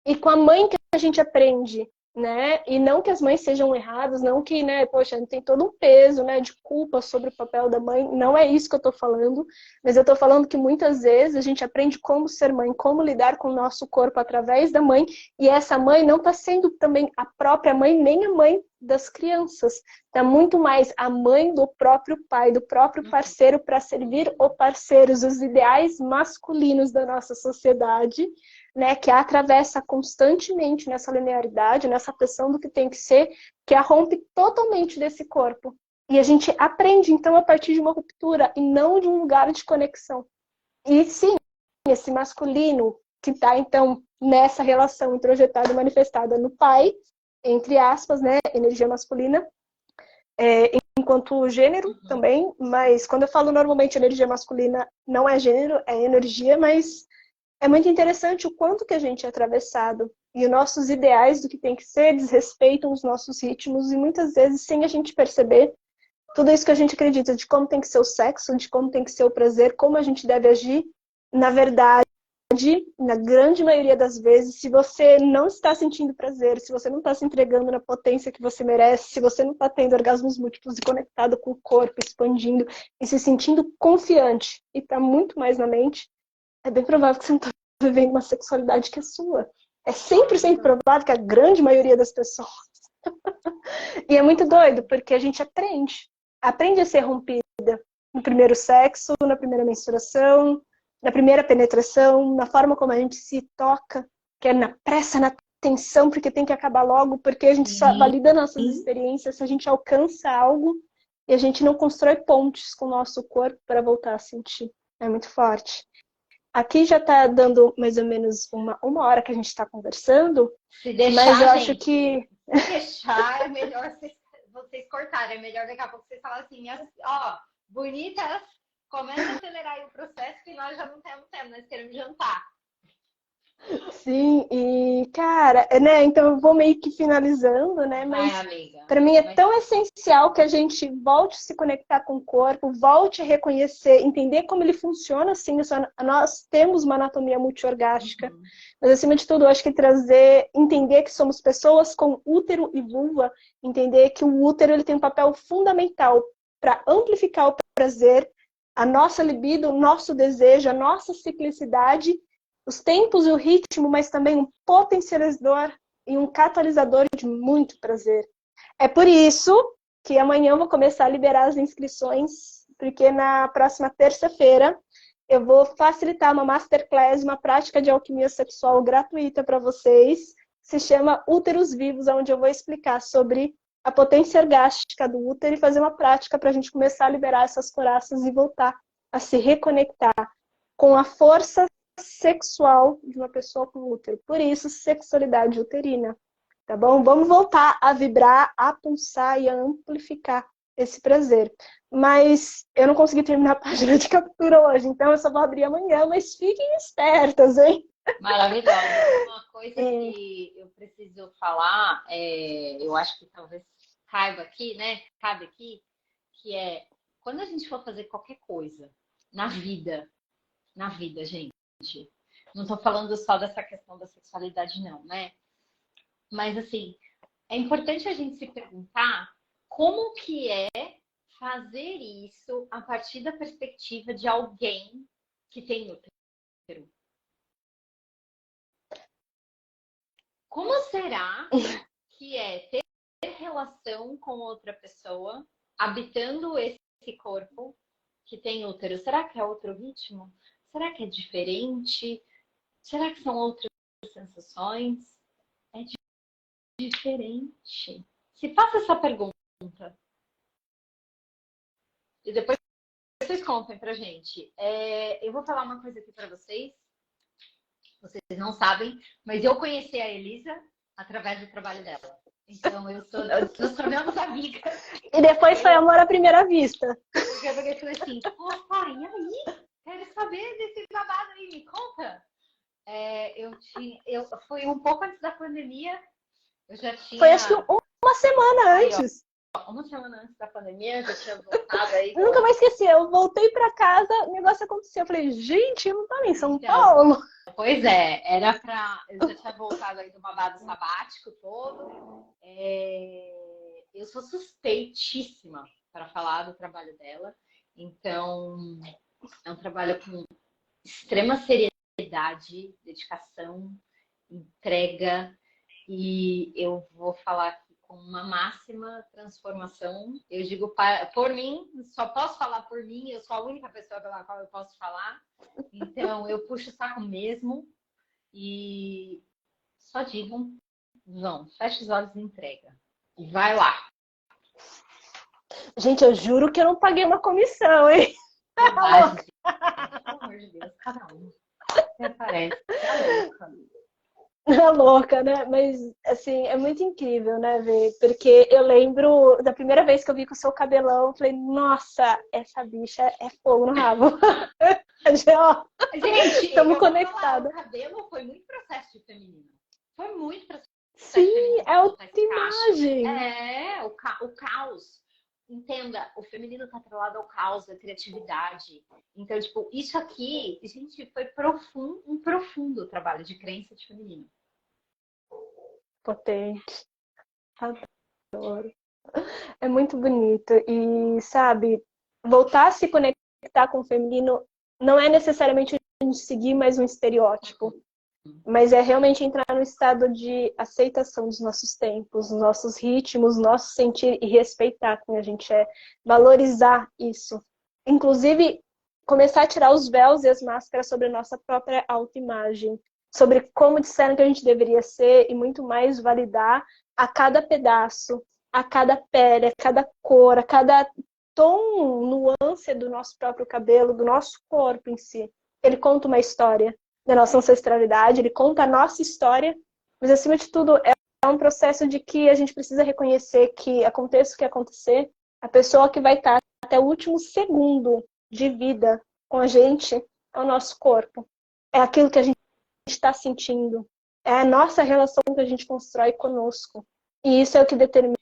C: E com a mãe que a gente aprende, né? E não que as mães sejam erradas, não que, né, poxa, tem todo um peso, né, de culpa sobre o papel da mãe. Não é isso que eu tô falando, mas eu tô falando que muitas vezes a gente aprende como ser mãe, como lidar com o nosso corpo através da mãe, e essa mãe não tá sendo também a própria mãe, nem a mãe das crianças. Tá muito mais a mãe do próprio pai, do próprio parceiro para servir o parceiro, os ideais masculinos da nossa sociedade, né, que a atravessa constantemente nessa linearidade, nessa pressão do que tem que ser, que a rompe totalmente desse corpo. E a gente aprende, então, a partir de uma ruptura e não de um lugar de conexão. E sim, esse masculino que está, então, nessa relação introjetada e manifestada no pai, entre aspas, né, energia masculina, enquanto gênero também, mas quando eu falo normalmente energia masculina, não é gênero, é energia, mas é muito interessante o quanto que a gente é atravessado e os nossos ideais do que tem que ser desrespeitam os nossos ritmos e muitas vezes, sem a gente perceber, tudo isso que a gente acredita de como tem que ser o sexo, de como tem que ser o prazer, como a gente deve agir, na verdade, na grande maioria das vezes, se você não está sentindo prazer, se você não está se entregando na potência que você merece, se você não está tendo orgasmos múltiplos e conectado com o corpo, expandindo e se sentindo confiante e está muito mais na mente, é bem provável que você não está vivendo uma sexualidade que é sua. É 100% provável que a grande maioria das pessoas. E é muito doido, porque a gente aprende a ser rompida no primeiro sexo, na primeira menstruação, na primeira penetração, na forma como a gente se toca, que é na pressa, na tensão, porque tem que acabar logo, porque a gente só valida nossas experiências se a gente alcança algo e a gente não constrói pontes com o nosso corpo para voltar a sentir. É muito forte. Aqui já está dando mais ou menos uma hora que a gente está conversando,
B: se deixar,
C: mas eu acho
B: gente,
C: que...
B: Se deixar, é melhor vocês cortarem. É melhor daqui a pouco vocês falarem assim, ó, bonitas, começa a acelerar aí o processo que nós já não temos tempo, nós queremos jantar.
C: Sim, e cara, né, então eu vou meio que finalizando, né, mas para mim é tão essencial que a gente volte a se conectar com o corpo, volte a reconhecer, entender como ele funciona, assim, nós temos uma anatomia multiorgástica, mas acima de tudo, eu acho que entender que somos pessoas com útero e vulva, entender que o útero ele tem um papel fundamental para amplificar o prazer, a nossa libido, o nosso desejo, a nossa ciclicidade, os tempos e o ritmo, mas também um potencializador e um catalisador de muito prazer. É por isso que amanhã eu vou começar a liberar as inscrições, porque na próxima terça-feira eu vou facilitar uma masterclass, uma prática de alquimia sexual gratuita para vocês. Se chama Úteros Vivos, onde eu vou explicar sobre a potência orgástica do útero e fazer uma prática para a gente começar a liberar essas coraças e voltar a se reconectar com a força sexual de uma pessoa com útero. Por isso, sexualidade uterina. Tá bom? Vamos voltar a vibrar, a pulsar e a amplificar esse prazer. Mas eu não consegui terminar a página de captura hoje, então eu só vou abrir amanhã, mas fiquem espertas, hein?
B: Maravilhosa. Uma coisa que eu preciso falar, eu acho que talvez caiba aqui, né? Cabe aqui, que é quando a gente for fazer qualquer coisa na vida, gente, não tô falando só dessa questão da sexualidade, não, né? Mas, assim, é importante a gente se perguntar como que é fazer isso a partir da perspectiva de alguém que tem útero. Como será que é ter relação com outra pessoa habitando esse corpo que tem útero? Será que é outro ritmo? Será que é diferente? Será que são outras sensações? É diferente. Se faça essa pergunta. E depois vocês contem pra gente. Eu vou falar uma coisa aqui pra vocês. Vocês não sabem, mas eu conheci a Elisa através do trabalho dela. Então, nós tornamos amigas.
C: E depois foi amor à primeira vista.
B: Porque eu falei assim, opa, e aí? Quero saber desse babado aí, me conta. Foi um pouco antes da pandemia, eu já tinha.
C: Foi acho que uma semana
B: Aí,
C: antes.
B: Uma semana antes da pandemia, eu já tinha voltado aí.
C: Nunca mais esqueci. Eu voltei pra casa, o negócio aconteceu. Eu falei, gente, eu não tava em São Paulo.
B: Pois é, era pra. Eu já tinha voltado aí do babado sabático todo. Eu sou suspeitíssima para falar do trabalho dela. Então, é um trabalho com extrema seriedade, dedicação, entrega. E eu vou falar aqui com uma máxima transformação. Eu digo por mim, só posso falar por mim, eu sou a única pessoa pela qual eu posso falar. Então, eu puxo o saco mesmo e só digam, vão, fecha os olhos e entrega. E vai lá.
C: Gente, eu juro que eu não paguei uma comissão, hein?
B: Pelo amor de Deus, cada um. Até parece. É louca.
C: É louca, né? Mas, assim, é muito incrível, né, ver? Porque eu lembro da primeira vez que eu vi com o seu cabelão, eu falei, nossa, essa bicha é fogo no rabo.
B: Gente,
C: estamos conectados.
B: O cabelo foi muito processo de feminino. Foi muito processo de
C: Sim,
B: feminino.
C: é autoimagem.
B: O caos. Entenda, o feminino tá atrelado ao caos, à criatividade. Então, tipo, isso aqui, gente, foi um profundo trabalho de crença de feminino.
C: Potente. Adoro. É muito bonito. E, sabe, voltar a se conectar com o feminino não é necessariamente a gente seguir mais um estereótipo, mas é realmente entrar no estado de aceitação dos nossos tempos, dos nossos ritmos, nosso sentir e respeitar quem a gente é, valorizar isso. Inclusive, começar a tirar os véus e as máscaras sobre a nossa própria autoimagem, sobre como disseram que a gente deveria ser e muito mais validar a cada pedaço, a cada pele, a cada cor, a cada tom, nuance do nosso próprio cabelo, do nosso corpo em si. Ele conta uma história da nossa ancestralidade, ele conta a nossa história, mas acima de tudo é um processo de que a gente precisa reconhecer que aconteça o que acontecer, a pessoa que vai estar até o último segundo de vida com a gente é o nosso corpo. É aquilo que a gente está sentindo. É a nossa relação que a gente constrói conosco. E isso é o que determina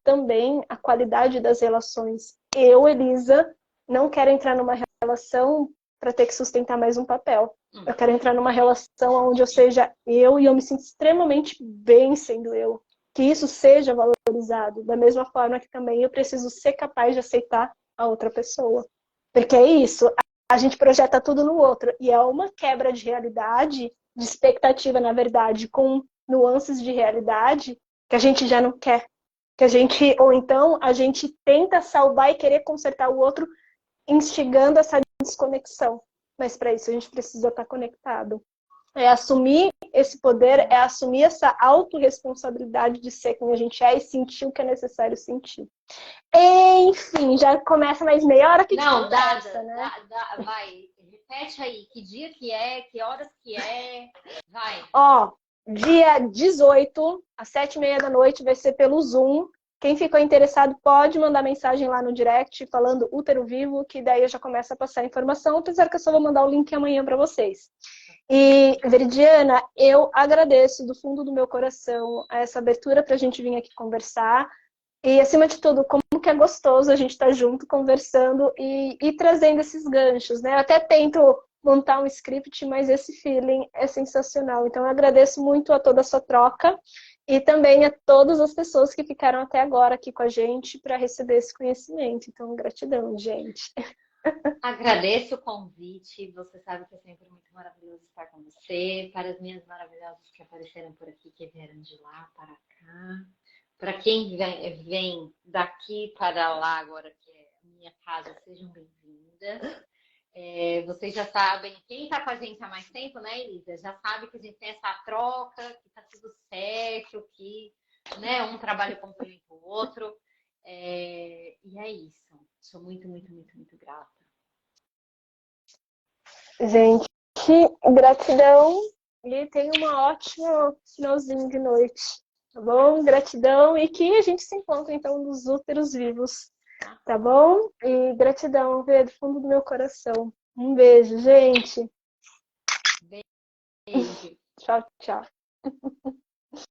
C: também a qualidade das relações. Eu, Elisa, não quero entrar numa relação para ter que sustentar mais um papel. Eu quero entrar numa relação onde eu seja eu e eu me sinto extremamente bem sendo eu. Que isso seja valorizado. Da mesma forma que também eu preciso ser capaz de aceitar a outra pessoa. Porque é isso. A gente projeta tudo no outro. E é uma quebra de realidade, de expectativa, na verdade, com nuances de realidade que a gente já não quer. Ou então a gente tenta salvar e querer consertar o outro, instigando essa desconexão. Mas para isso a gente precisa estar conectado. É assumir esse poder, é assumir essa autorresponsabilidade de ser quem a gente é e sentir o que é necessário sentir. Enfim, já começa mais meia hora que
B: não,
C: conversa, né?
B: Vai, repete aí, que dia que é, que horas que é, vai.
C: Ó, dia 18, às 7h30 da noite, vai ser pelo Zoom. Quem ficou interessado pode mandar mensagem lá no direct falando útero vivo, que daí eu já começo a passar a informação, apesar que eu só vou mandar o link amanhã para vocês. E, Veridiana, eu agradeço do fundo do meu coração essa abertura para a gente vir aqui conversar. E, acima de tudo, como que é gostoso a gente estar junto, conversando e trazendo esses ganchos, né? Eu até tento montar um script, mas esse feeling é sensacional. Então, eu agradeço muito a toda a sua troca e também a todas as pessoas que ficaram até agora aqui com a gente para receber esse conhecimento. Então, gratidão, gente.
B: Agradeço o convite. Você sabe que é sempre muito maravilhoso estar com você. Para as minhas maravilhosas que apareceram por aqui, que vieram de lá para cá. Para quem vem daqui para lá agora, que é a minha casa, sejam bem-vindas. Vocês já sabem, quem está com a gente há mais tempo, né, Elisa? Já sabe que a gente tem essa troca, que está tudo certo, que né, um trabalho complementa o outro. E é isso. Sou muito, muito, muito, muito grata.
C: Gente, gratidão e tenha uma ótima finalzinho de noite. tá bom? Gratidão e que a gente se encontre então nos úteros vivos, tá bom? E gratidão, Vê, do fundo do meu coração. Um beijo, gente.
B: Beijo.
C: Tchau, tchau.